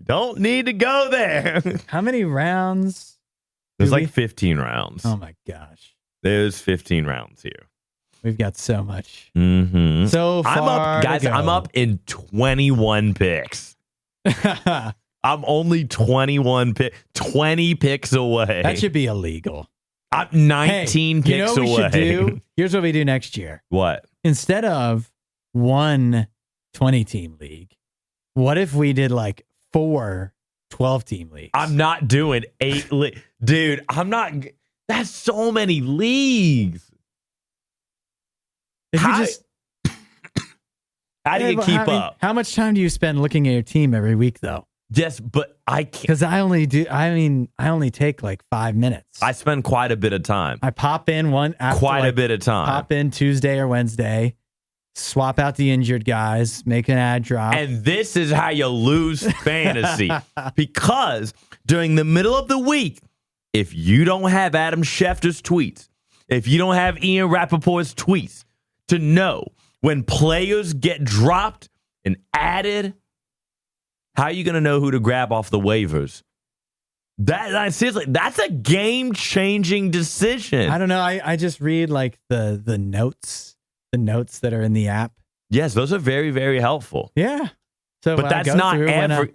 Don't need to go there. How many rounds? There's like 15 rounds. Oh my gosh. There's 15 rounds here. We've got so much. Mm-hmm. So far, I'm up, guys. to go. I'm up in 21 picks. I'm only 20 picks away. That should be illegal. I'm 19 picks you know what we away. should do? Here's what we do next year. What? Instead of one 20-team league, what if we did like 4 12-team leagues? I'm not doing 8 dude, I'm not. That's so many leagues. If How, you just, how do you keep up? How much time do you spend looking at your team every week, though? Yes, but I can't. Because I only take like 5 minutes. I spend quite a bit of time. I pop in A bit of time. Pop in Tuesday or Wednesday, swap out the injured guys, make an ad drop. And this is how you lose fantasy. Because during the middle of the week, if you don't have Adam Schefter's tweets, if you don't have Ian Rappaport's tweets to know when players get dropped and added, how are you going to know who to grab off the waivers? Seriously, that's a game-changing decision. I don't know. I just read like the notes that are in the app. Yes, those are very, very helpful. Yeah. So, But that's not every.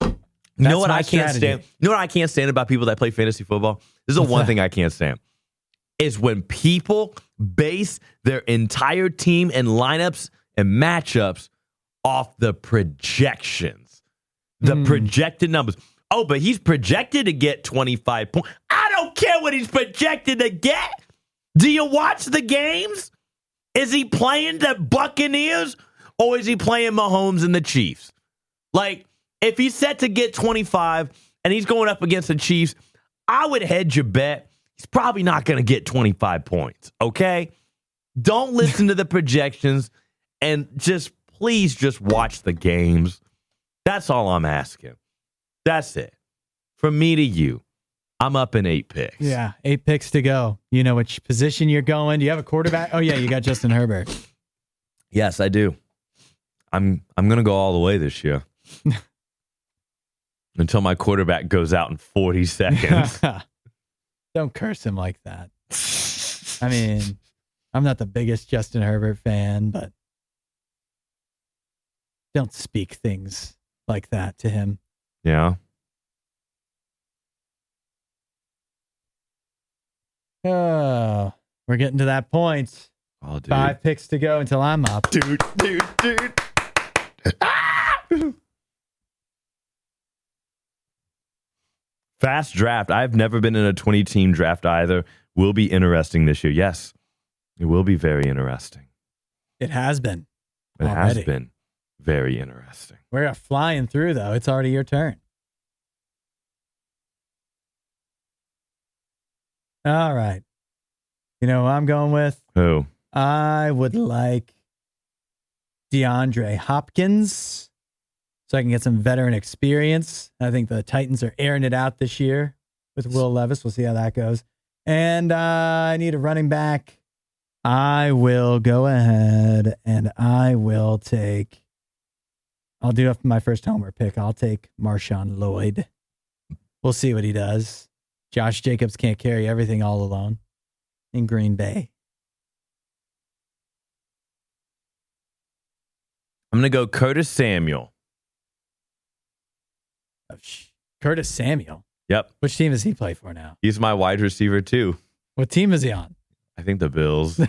You know what I can't stand? You know what I can't stand about people that play fantasy football? This is the one thing I can't stand. Is when people base their entire team and lineups and matchups off the projections, the projected numbers. Oh, but he's projected to get 25 points. I don't care what he's projected to get. Do you watch the games? Is he playing the Buccaneers or is he playing Mahomes and the Chiefs? Like, if he's set to get 25 and he's going up against the Chiefs, I would hedge your bet. He's probably not going to get 25 points, okay? Don't listen to the projections and please just watch the games. That's all I'm asking. That's it. From me to you, I'm up in 8 picks. Yeah, 8 picks to go. You know which position you're going. Do you have a quarterback? Oh, yeah, you got Justin Herbert. Yes, I do. I'm going to go all the way this year. Until my quarterback goes out in 40 seconds. Don't curse him like that. I mean, I'm not the biggest Justin Herbert fan, but don't speak things like that to him. Yeah. Oh, we're getting to that point. Oh, dude. 5 picks to go until I'm up. Dude. Fast draft. I've never been in a 20-team draft either. Will be interesting this year. Yes, it will be very interesting. It has been. It has been very interesting. We're flying through, though. It's already your turn. All right. You know who I'm going with? Who? I would like DeAndre Hopkins so I can get some veteran experience. I think the Titans are airing it out this year with Will Levis. We'll see how that goes. And I need a running back. I will go ahead and I'll do my first homer pick. I'll take Marshawn Lloyd. We'll see what he does. Josh Jacobs can't carry everything all alone in Green Bay. I'm going to go Curtis Samuel. Oh, Curtis Samuel? Yep. Which team does he play for now? He's my wide receiver, too. What team is he on? I think the Bills.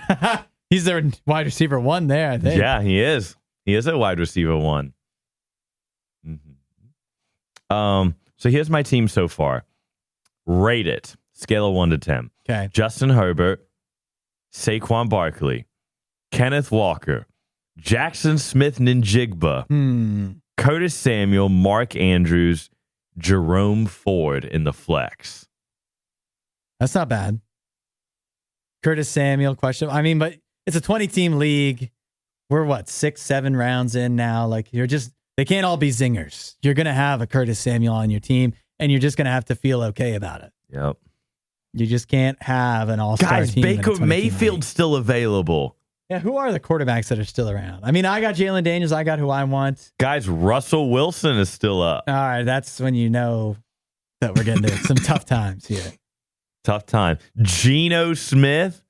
He's their wide receiver 1 there, I think. Yeah, he is. He is a wide receiver 1. Mm-hmm. So here's my team so far. Rate it. Scale of 1 to 10. Okay. Justin Herbert, Saquon Barkley, Kenneth Walker, Jackson Smith-Njigba, Curtis Samuel, Mark Andrews, Jerome Ford in the flex. That's not bad. Curtis Samuel, question. I mean, but it's a 20-team league. We're 6-7 rounds in now. Like, they can't all be zingers. You're going to have a Curtis Samuel on your team, and you're just going to have to feel okay about it. Yep. You just can't have an all-star Guys, team. Baker Mayfield's still available. Yeah, who are the quarterbacks that are still around? I mean, I got Jalen Daniels. I got who I want. Guys, Russell Wilson is still up. All right, that's when you know that we're getting to some tough times here. Tough time. Geno Smith.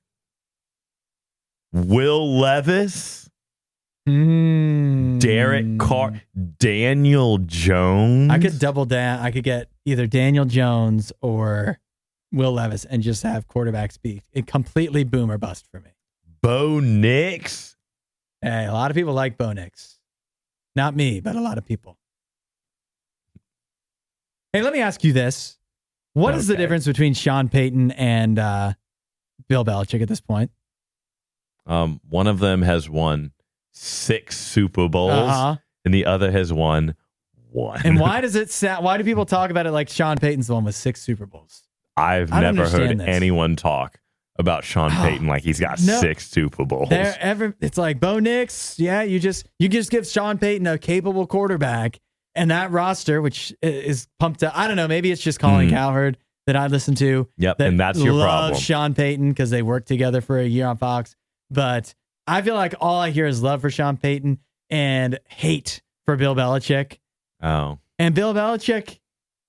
Will Levis. Derek Carr. Daniel Jones. I could double down. I could get either Daniel Jones or Will Levis and just have quarterbacks be completely boom or bust for me. Bo Nix. Hey, a lot of people like Bo Nix. Not me, but a lot of people. Hey, let me ask you this. What is the difference between Sean Payton and Bill Belichick at this point? One of them has won 6 Super Bowls, and the other has won 1. And why does it sound? Why do people talk about it like Sean Payton's the one with 6 Super Bowls? I've never heard anyone talk about Sean Payton like he's got 6 Super Bowls. It's like Bo Nix. Yeah, you just give Sean Payton a capable quarterback, and that roster, which is pumped up. I don't know. Maybe it's just Colin Cowherd that I listen to. Yep, and that's your problem. Sean Payton because they worked together for a year on Fox. But I feel like all I hear is love for Sean Payton and hate for Bill Belichick. Oh. And Bill Belichick,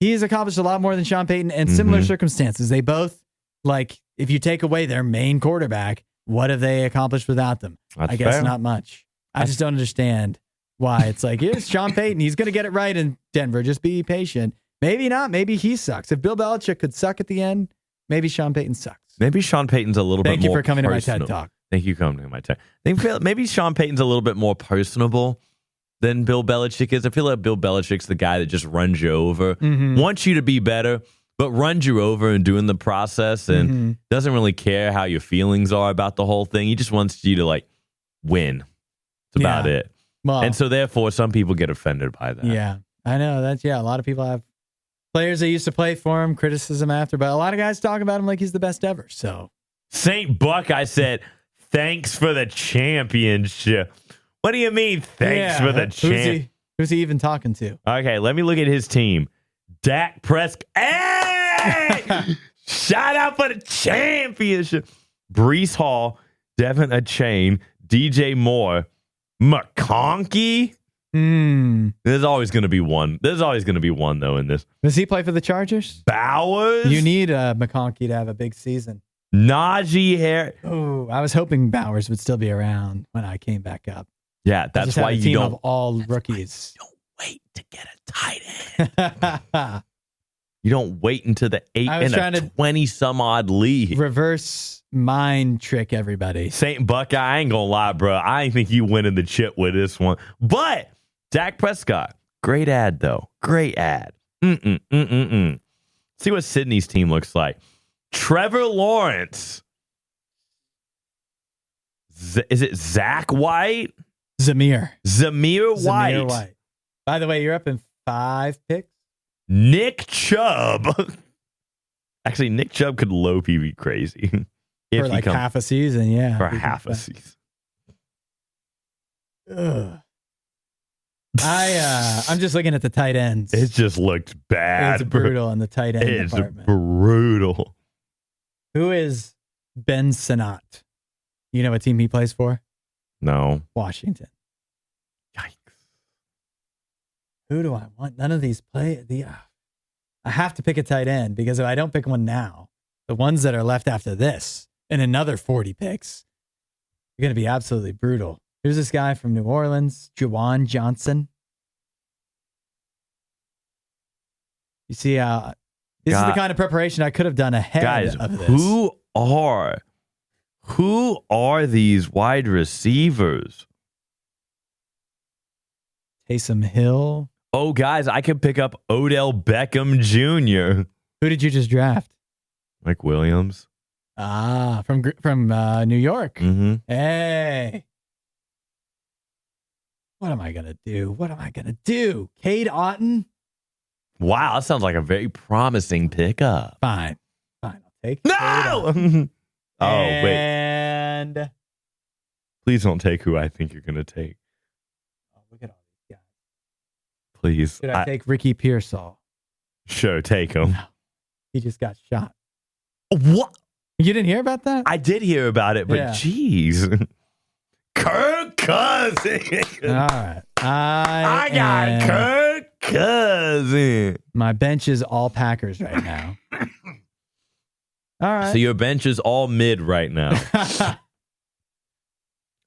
he's accomplished a lot more than Sean Payton in similar circumstances. They both, like, if you take away their main quarterback, what have they accomplished without them? I guess not much. I just don't understand why it's like, here's Sean Payton. He's going to get it right in Denver. Just be patient. Maybe not. Maybe he sucks. If Bill Belichick could suck at the end, maybe Sean Payton sucks. Maybe Sean Payton's a little bit more Thank you for coming personal. to my TED Talk. Thank you for coming to my TED. I think maybe Sean Payton's a little bit more personable than Bill Belichick is. I feel like Bill Belichick's the guy that just runs you over, wants you to be better, but runs you over and doing the process and doesn't really care how your feelings are about the whole thing. He just wants you to, like, win. That's about it. Well, and so therefore some people get offended by that. Yeah, I know. A lot of people have players that used to play for him, criticism after, but a lot of guys talk about him like he's the best ever. So St. Buckeye said, thanks for the championship. What do you mean, thanks for the championship? Who's he even talking to? Okay, let me look at his team. Dak Prescott. Hey! Shout out for the championship. Breece Hall, Devin Achane, DJ Moore, McConkey. There's always going to be one. There's always going to be one, though, in this. Does he play for the Chargers? Bowers? You need McConkey to have a big season. Najee Harris. Oh, I was hoping Bowers would still be around when I came back up. Yeah, that's why you don't. Of all rookies. You don't wait to get a tight end. You don't wait until the 8 and a 20 some odd league. Reverse mind trick everybody. St. Buckeye, I ain't gonna lie, bro. I ain't think you winning the chip with this one. But Dak Prescott, great ad though. Great ad. See what Sydney's team looks like. Trevor Lawrence. Is it Zach White? Zamir White. By the way, you're up in 5 picks. Nick Chubb. Actually, Nick Chubb could low-key be crazy. For like half a season, yeah. For half a season. Ugh. I'm just looking at the tight ends. It just looked bad. It's brutal in the tight end department. It's brutal. Who is Ben Sinnott? You know what team he plays for? No. Washington. Yikes. Who do I want? None of these play. I have to pick a tight end because if I don't pick one now, the ones that are left after this and another 40 picks are going to be absolutely brutal. Here's this guy from New Orleans, Juwan Johnson. You see, this is the kind of preparation I could have done ahead of this. Who are these wide receivers? Taysom Hill. Oh, guys, I could pick up Odell Beckham Jr. Who did you just draft? Mike Williams. From New York. Mm-hmm. Hey. What am I going to do? Cade Otton? Wow, that sounds like a very promising pickup. Fine. I'll take No! And... Please don't take who I think you're going to take. Oh, look at all these guys. Please. Should I take Ricky Pearsall? Sure, take him. No, he just got shot. What? You didn't hear about that? I did hear about it, but Yeah. geez. Kirk Cousins. All right. I got Kirk Cousins. My bench is all Packers right now. All right. So your bench is all mid right now.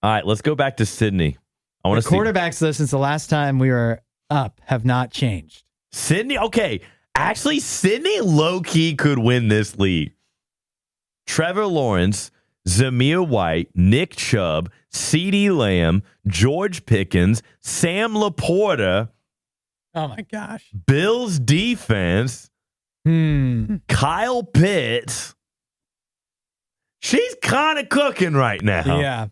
All right, let's go back to Sydney. I want the to see. quarterbacks, though, since the last time we were up, have not changed. Sydney, okay. Actually, Sydney low-key could win this league. Trevor Lawrence, Zamir White, Nick Chubb, CeeDee Lamb, George Pickens, Sam Laporta, Oh, my gosh. Bills defense, Kyle Pitts. She's kind of cooking right now. Yeah.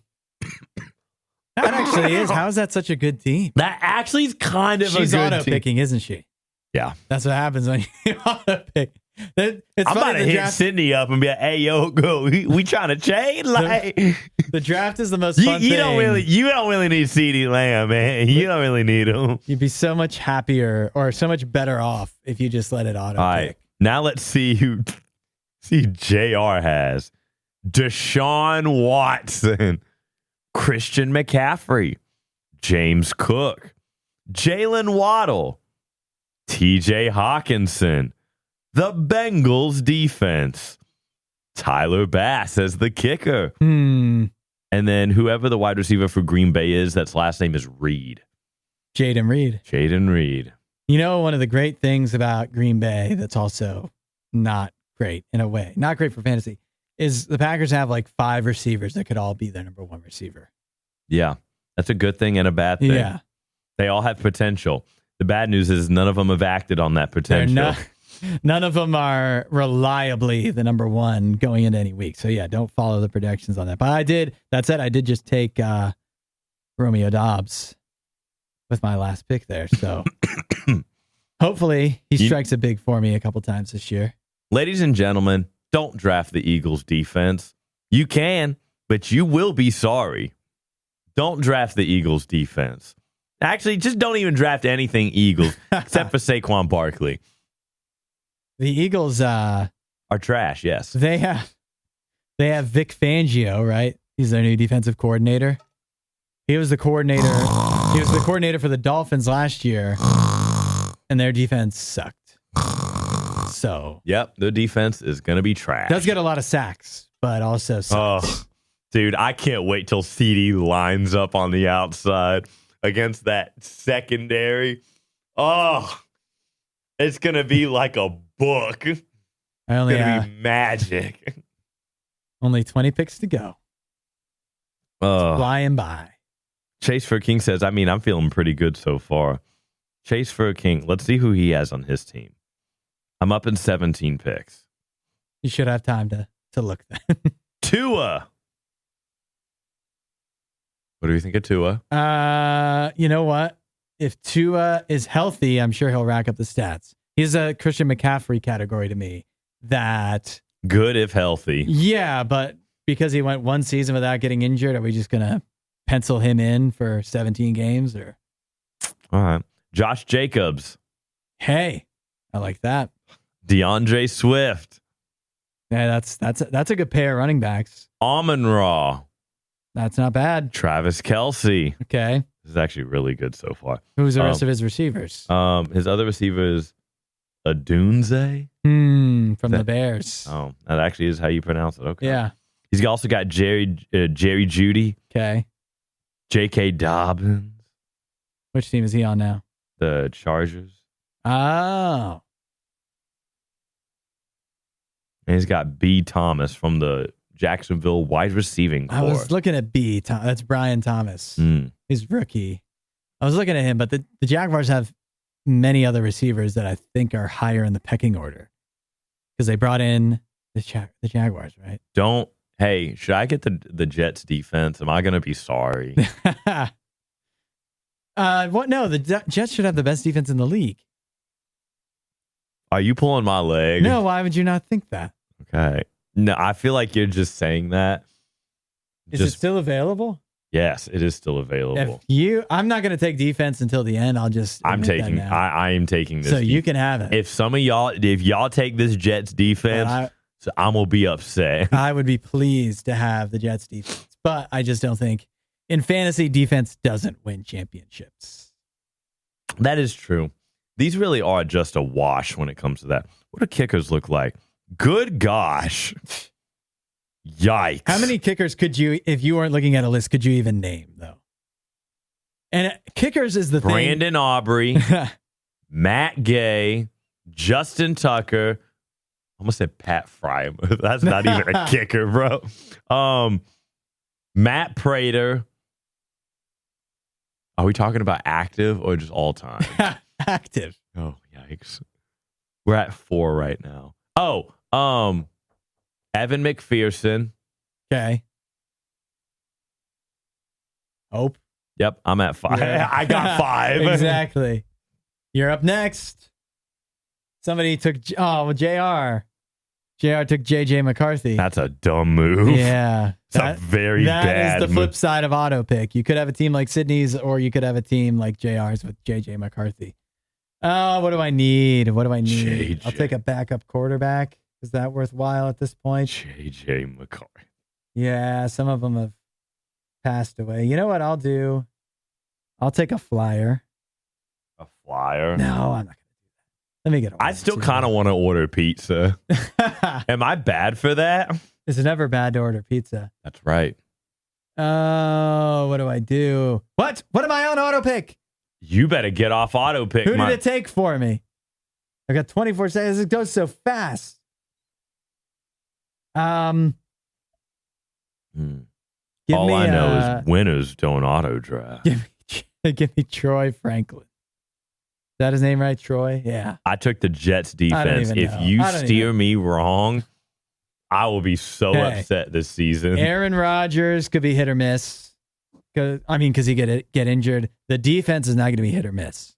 That actually is. How is that such a good team? That actually is kind of She's a good auto team. picking, isn't she? Yeah. That's what happens when you auto pick. It's I'm funny, about to the hit draft, Sydney up and be like, "Hey, yo, go. We trying to chain like the draft is the most you fun thing. don't really need CeeDee Lamb, man. You don't really need him." You'd be so much happier or so much better off if you just let it auto All pick. right, now let's see who JR has. Deshaun Watson, Christian McCaffrey, James Cook, Jalen Waddle, TJ Hawkinson, the Bengals defense, Tyler Bass as the kicker, and then whoever the wide receiver for Green Bay is, that's last name is Reed. Jaden Reed. Jaden Reed. You know, one of the great things about Green Bay that's also not great in a way, not great for fantasy, is the Packers have like 5 receivers that could all be their number 1 receiver. Yeah, that's a good thing and a bad thing. Yeah. They all have potential. The bad news is none of them have acted on that potential. None of them are reliably the number 1 going into any week. So yeah, don't follow the projections on that. But that said, I did just take Romeo Dobbs with my last pick there. So hopefully he strikes a big for me a couple times this year. Ladies and gentlemen, don't draft the Eagles defense. You can, but you will be sorry. Don't draft the Eagles defense. Actually, just don't even draft anything Eagles except for Saquon Barkley. The Eagles Are trash, yes. they have Vic Fangio, right? He's their new defensive coordinator. He was the coordinator for the Dolphins last year, and their defense sucked. So Yep, the defense is going to be trash. does get a lot of sacks, but also sucks. Oh, dude, I can't wait till CD lines up on the outside against that secondary. Oh, it's going to be like a book. It's I only going to be magic. only 20 picks to go. Flying by. Chase for King says, I'm feeling pretty good so far. Chase for King, let's see who he has on his team. I'm up in 17 picks. You should have time to look then. Tua. What do you think of Tua? You know what? If Tua is healthy, I'm sure he'll rack up the stats. He's a Christian McCaffrey category to me. That Good if healthy. yeah, but because he went 1 season without getting injured, are we just gonna pencil him in for 17 games? Or All right. Josh Jacobs. hey, I like that. DeAndre Swift. Yeah, that's a good pair of running backs. Amon-Ra. That's not bad. Travis Kelce. Okay, This is actually really good so far. who's the rest of his receivers? His other receiver is Adunze. From the Bears. Oh, that actually is how you pronounce it. Okay. Yeah. He's also got Jerry Jeudy, Okay. J.K. Dobbins, Which team is he on now? the Chargers. Oh, And he's got B. Thomas from the Jacksonville wide receiving I corps. was looking at B. That's Brian Thomas. He's rookie. I was looking at him, but the Jaguars have many other receivers that I think are higher in the pecking order because they brought in the Jaguars, right? Hey, should I get the Jets defense? Am I going to be sorry? What? No, the Jets should have the best defense in the league. Are you pulling my leg? No, why would you not think that? Okay. No, I feel like you're just saying that. Is it still available? Yes, it is still available. I'm not going to take defense until the end. I'll just. I am taking this. So you can have it. If y'all take this Jets defense, So I'm going to be upset. I would be pleased to have the Jets defense, but I just don't think in fantasy defense doesn't win championships. That is true. These really are just a wash when it comes to that. What do kickers look like? Good gosh. Yikes. How many kickers could you, if you weren't looking at a list, could you even name, though? And kickers is the Brandon Aubrey, Matt Gay, Justin Tucker. I almost said Pat Frymouth. That's not even a kicker, bro. Matt Prater. Are we talking about active or just all time? Active. Oh, yikes. We're at 4 right now. Oh, Evan McPherson. Okay. Hope. Yep, I'm at 5. Yeah. I got 5. Exactly. You're up next. Somebody took, JR. JR took JJ McCarthy. That's a dumb move. Yeah. It's a very bad That is the move. flip side of auto pick. You could have a team like Sydney's, or you could have a team like JR's with JJ McCarthy. Oh, what do I need? What do I need? JJ. I'll take a backup quarterback. Is that worthwhile at this point? JJ McCarthy. Yeah, some of them have passed away. You know what I'll do? I'll take a flyer. A flyer? No, I'm not going to do that. Let me get a I still kind of want to order pizza. Am I bad for that? It's never bad to order pizza. That's right. Oh, what do I do? What? What am I on auto pick? You better get off auto pick. Who did it take for me? I got 24 seconds. It goes so fast. Give All me, I know is winners don't auto draft. give me Troy Franklin. Is that his name, right? Troy? Yeah. I took the Jets defense. even If know. you I don't steer even- me wrong, I will be so Hey. upset this season. Aaron Rodgers could be hit or miss. Because he get injured. The defense is not going to be hit or miss.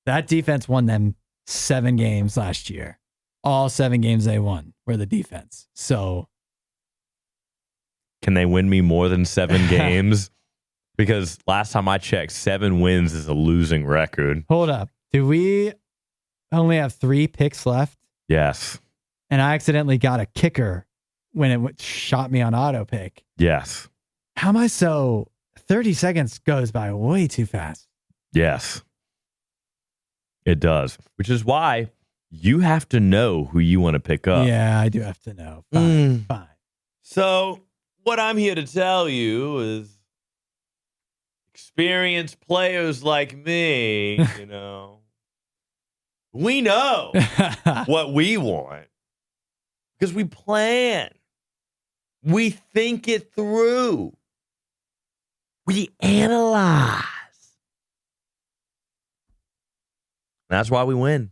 That defense won them 7 games last year. All 7 games they won were the defense. So Can they win me more than 7 games? Because last time I checked, 7 wins is a losing record. hold up. Do we only have 3 picks left? Yes. And I accidentally got a kicker when it shot me on auto pick. Yes. How am I so 30 seconds goes by way too fast? Yes. It does. Which is why you have to know who you want to pick up. Yeah, I do have to know. Fine. So what I'm here to tell you is experienced players like me, we know what we want because we plan. We think it through. We analyze. That's why we win.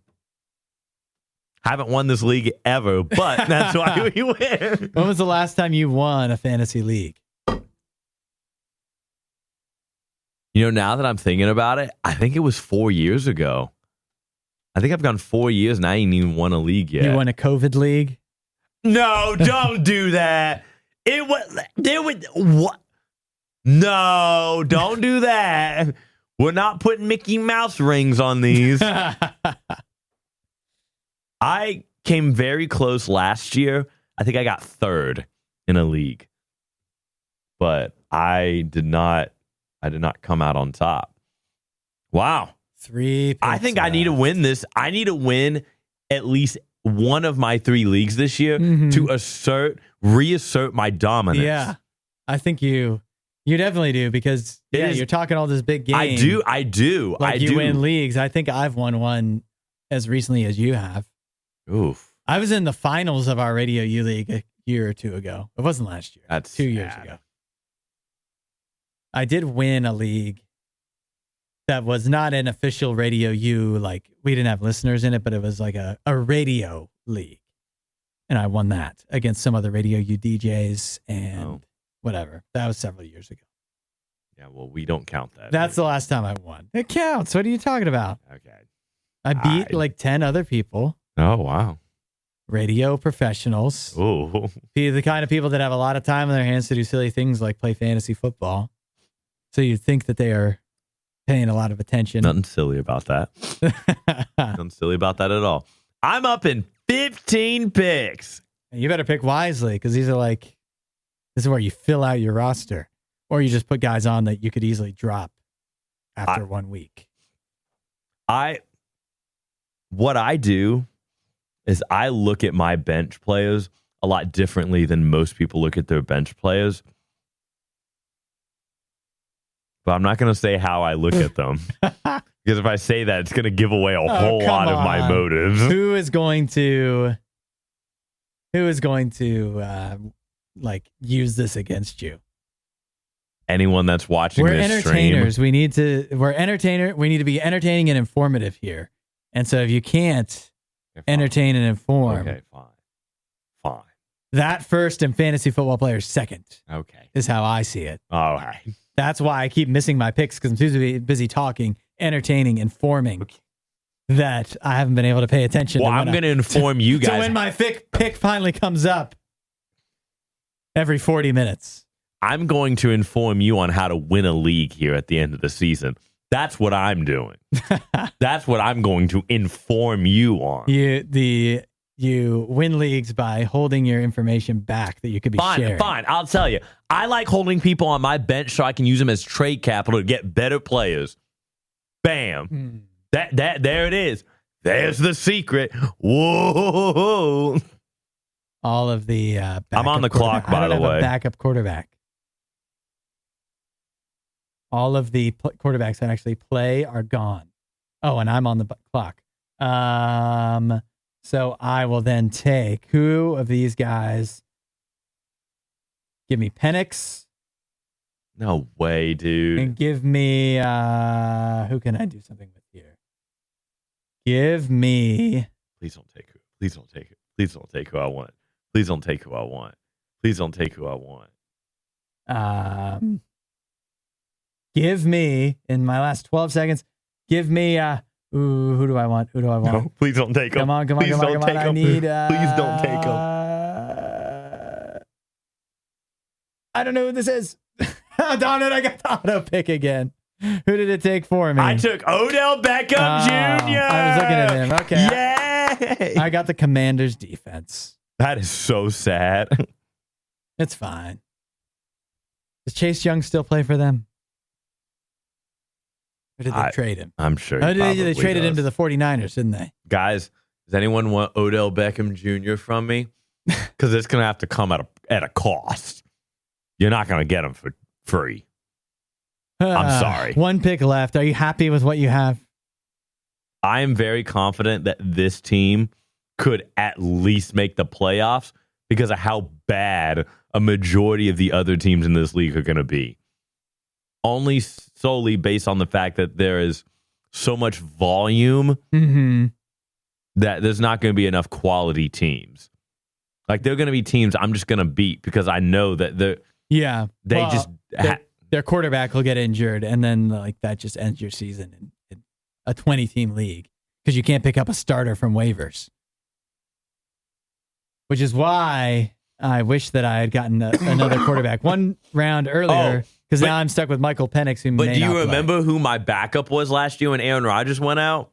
Haven't won this league ever, but that's why we win. When was the last time you won a fantasy league? Now that I'm thinking about it, I think it was 4 years ago. I think I've gone 4 years and I ain't even won a league yet. You won a COVID league? No, don't do that. What? No, don't do that. We're not putting Mickey Mouse rings on these. I came very close last year. I think I got 3rd in a league. But I did not come out on top. Wow. 3 picks I think I need to left. win this. I need to win at least one of my 3 leagues this year to reassert my dominance. Yeah. I think you definitely do because you're talking all this big game. I do. Like I you do. win leagues. I think I've won one as recently as you have. Oof. I was in the finals of our RadioU league a year or 2 ago. It wasn't last year. That's 2 years sad. ago. I did win a league that was not an official RadioU. Like we didn't have listeners in it, but it was like a radio league. And I won that against some other RadioU DJs and whatever. That was several years ago. Yeah, well, we don't count that. That's the last time I won. It counts. What are you talking about? Okay. I beat like 10 other people, Oh, wow. radio professionals, Oh. the kind of people that have a lot of time on their hands to do silly things like play fantasy football. So you'd think that they are paying a lot of attention. Nothing silly about that. Nothing silly about that at all. I'm up in 15 picks. You better pick wisely because these are this is where you fill out your roster, or you just put guys on that you could easily drop after 1 week. What I do is I look at my bench players a lot differently than most people look at their bench players. But I'm not going to say how I look at them. Because if I say that, it's going to give away a whole lot of my motives. Who is going to use this against you? Anyone that's watching We're this entertainers. stream. We need to be entertaining and informative here. And so if you can't entertain and inform, okay, fine. That first and fantasy football player second. Okay. Is how I see it. All right. That's why I keep missing my picks because I'm too busy talking, entertaining, informing that I haven't been able to pay attention. Well, I'm going to inform you guys. So when my pick finally comes up every 40 minutes. I'm going to inform you on how to win a league here at the end of the season. That's what I'm doing. That's what I'm going to inform you on. You win leagues by holding your information back that you could be sharing. Fine. I'll tell you. I like holding people on my bench so I can use them as trade capital to get better players. Bam. There it is. There's the secret. Whoa. All of the I'm on the clock, by the way. A backup quarterback. All of the quarterbacks that actually play are gone. Oh, and I'm on the clock. So I will then take who of these guys? Give me Penix. No way, dude. And give me who can I do something with here? Give me. Please don't take it. Please don't take it. Please don't take who I want. Please don't take who I want. Please don't take who I want. Give me in my last 12 seconds. Give me who do I want? Who do I want? No, please don't take him. Come on. Please don't take I him. need. Please don't take him. I don't know who this is. Darn it! I got the auto pick again. Who did it take for me? I took Odell Beckham Jr. I was looking at him. Okay. Yay! I got the Commanders defense. That is so sad. It's fine. Does Chase Young still play for them? Or did they trade him? I'm sure. They traded him to the 49ers, didn't they? Guys, does anyone want Odell Beckham Jr. from me? Because it's going to have to come at a cost. You're not going to get him for free. I'm sorry. One pick left. Are you happy with what you have? I am very confident that this team could at least make the playoffs because of how bad a majority of the other teams in this league are going to be. Only solely based on the fact that there is so much volume that there's not going to be enough quality teams. Like, there are going to be teams I'm just going to beat because I know that their quarterback will get injured, and then that just ends your season in a 20-team league because you can't pick up a starter from waivers. Which is why I wish that I had gotten another quarterback one round earlier because now I'm stuck with Michael Penix. But do you remember who my backup was last year when Aaron Rodgers went out?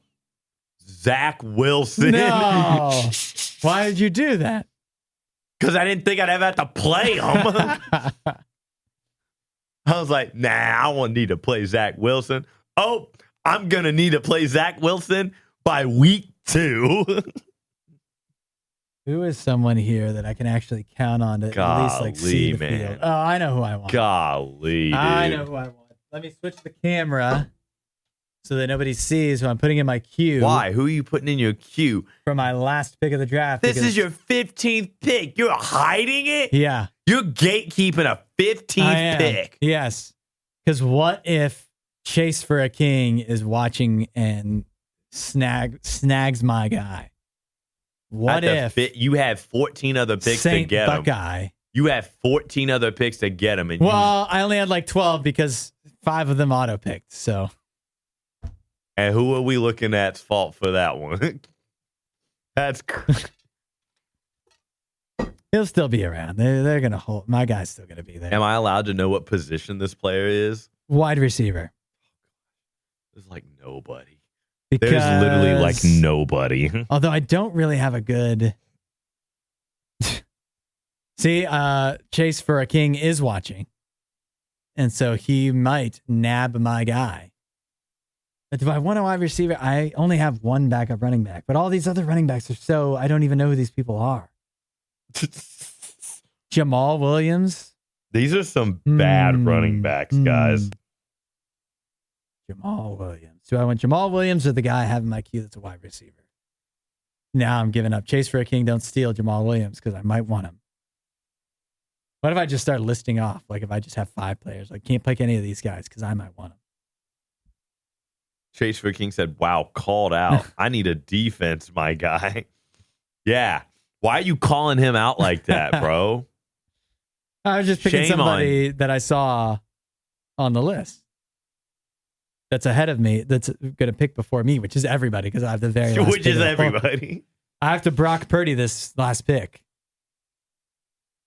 Zach Wilson. No. Why did you do that? Because I didn't think I'd ever have to play him. I was like, nah, I won't need to play Zach Wilson. Oh, I'm going to need to play Zach Wilson by week 2. Who is someone here that I can actually count on to at least see the field? Oh, I know who I want. Golly, dude. I know who I want. Let me switch the camera so that nobody sees who I'm putting in my queue. Why? Who are you putting in your queue? For my last pick of the draft. This is your 15th pick. You're hiding it? Yeah. You're gatekeeping a 15th pick. Yes. Because what if Chase for a King is watching and snags my guy? What if you have 14 other picks to get him? Buckeye. You have 14 other picks to get him. I only had 12 because 5 of them auto picked. So. And who are we looking at's fault for that one? That's He'll still be around. They're going to hold. My guy's still going to be there. Am I allowed to know what position this player is? Wide receiver. There's nobody. There's literally like nobody. Although I don't really have a good... See, Chase for a King is watching. And so he might nab my guy. But do I want a wide receiver? I only have one backup running back. But all these other running backs are so... I don't even know who these people are. Jamal Williams. These are some bad running backs, guys. Jamal Williams. Do I want Jamal Williams or the guy I have in my queue that's a wide receiver? Now I'm giving up. Chase for a King, don't steal Jamal Williams because I might want him. What if I just start listing off? Like if I just have 5 players, like can't pick any of these guys because I might want them. Chase for King said, wow, called out. I need a defense, my guy. Yeah. Why are you calling him out like that, bro? I was just picking somebody that I saw on the list that's ahead of me, that's going to pick before me, which is everybody because I have the very last Which is everybody. I have to Brock Purdy this last pick.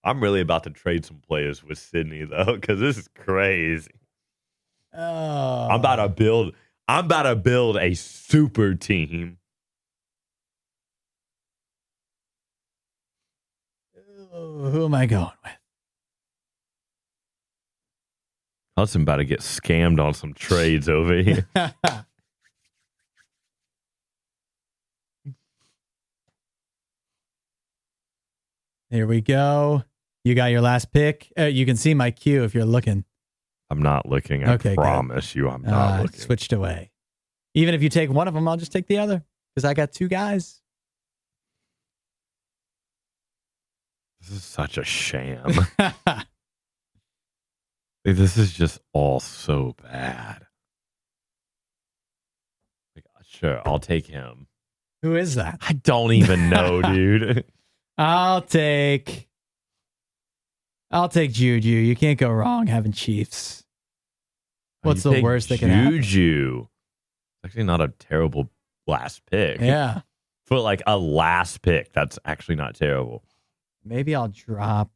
I'm really about to trade some players with Sydney, though, because this is crazy. Oh. I'm about to build a super team. Who am I going with? Hudson about to get scammed on some trades over here. Here we go. You got your last pick. You can see my queue if you're looking. I'm not looking. I promise you I'm not looking. Switched away. Even if you take one of them, I'll just take the other because I got 2 guys. This is such a sham. This is just all so bad. Sure, I'll take him. Who is that? I don't even know, dude. I'll take Juju. You can't go wrong having Chiefs. What's the worst that can happen? Juju. It's actually not a terrible last pick. Yeah. For like a last pick, that's actually not terrible. Maybe I'll drop.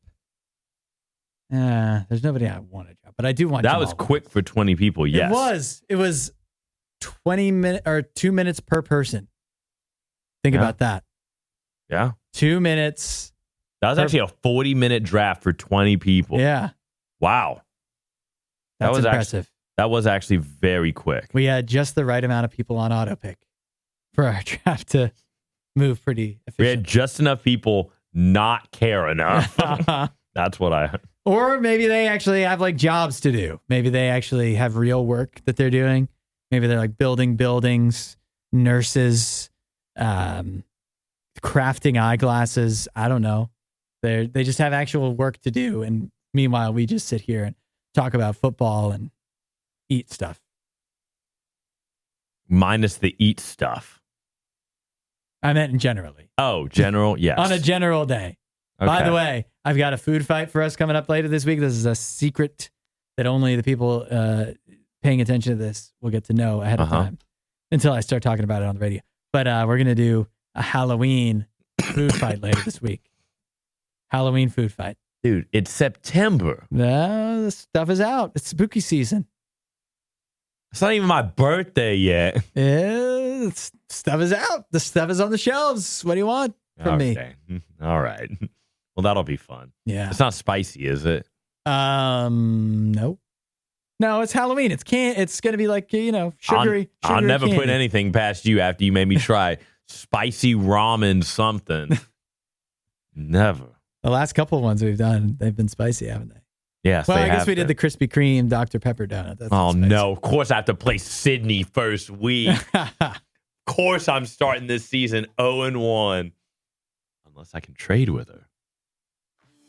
There's nobody I want to drop, but I do want. That was quick for 20 people. Yes, it was 20 minutes or 2 minutes per person. Think about that. Yeah, 2 minutes. That was actually a 40-minute draft for 20 people. Yeah. Wow. That's impressive. That was actually very quick. We had just the right amount of people on auto pick for our draft to move pretty efficiently. We had just enough people not care enough. That's what I... Or maybe they actually have like jobs to do. Maybe they actually have real work that they're doing. Maybe they're like building buildings, nurses, crafting eyeglasses. I don't know. They just have actual work to do. And meanwhile, we just sit here and talk about football and eat stuff. Minus the eat stuff. I meant generally. Oh, general? Yes. On a general day. Okay. By the way, I've got a food fight for us coming up later this week. This is a secret that only the people paying attention to this will get to know ahead of time until I start talking about it on the radio. But we're going to do a Halloween food fight later this week. Halloween food fight. Dude, it's September. No, the stuff is out. It's spooky season. It's not even my birthday yet. Yeah, stuff is out. The stuff is on the shelves. What do you want from me? All right. Well, that'll be fun. Yeah. It's not spicy, is it? No. No, it's Halloween. It's going to be like, sugary. I'll never candy. put anything past you after you made me try spicy ramen something. Never. The last couple of ones we've done, they've been spicy, haven't they? Yes, well, I guess we did the Krispy Kreme Dr. Pepper donut. That's no. Of course I have to play Sydney first week. Of course I'm starting this season 0-1. Unless I can trade with her.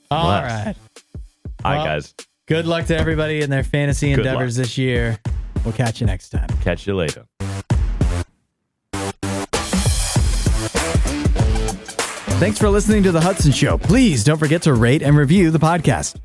All right. All right, guys. Good luck to everybody in their fantasy endeavors this year. We'll catch you next time. Catch you later. Thanks for listening to The Hudson Show. Please don't forget to rate and review the podcast.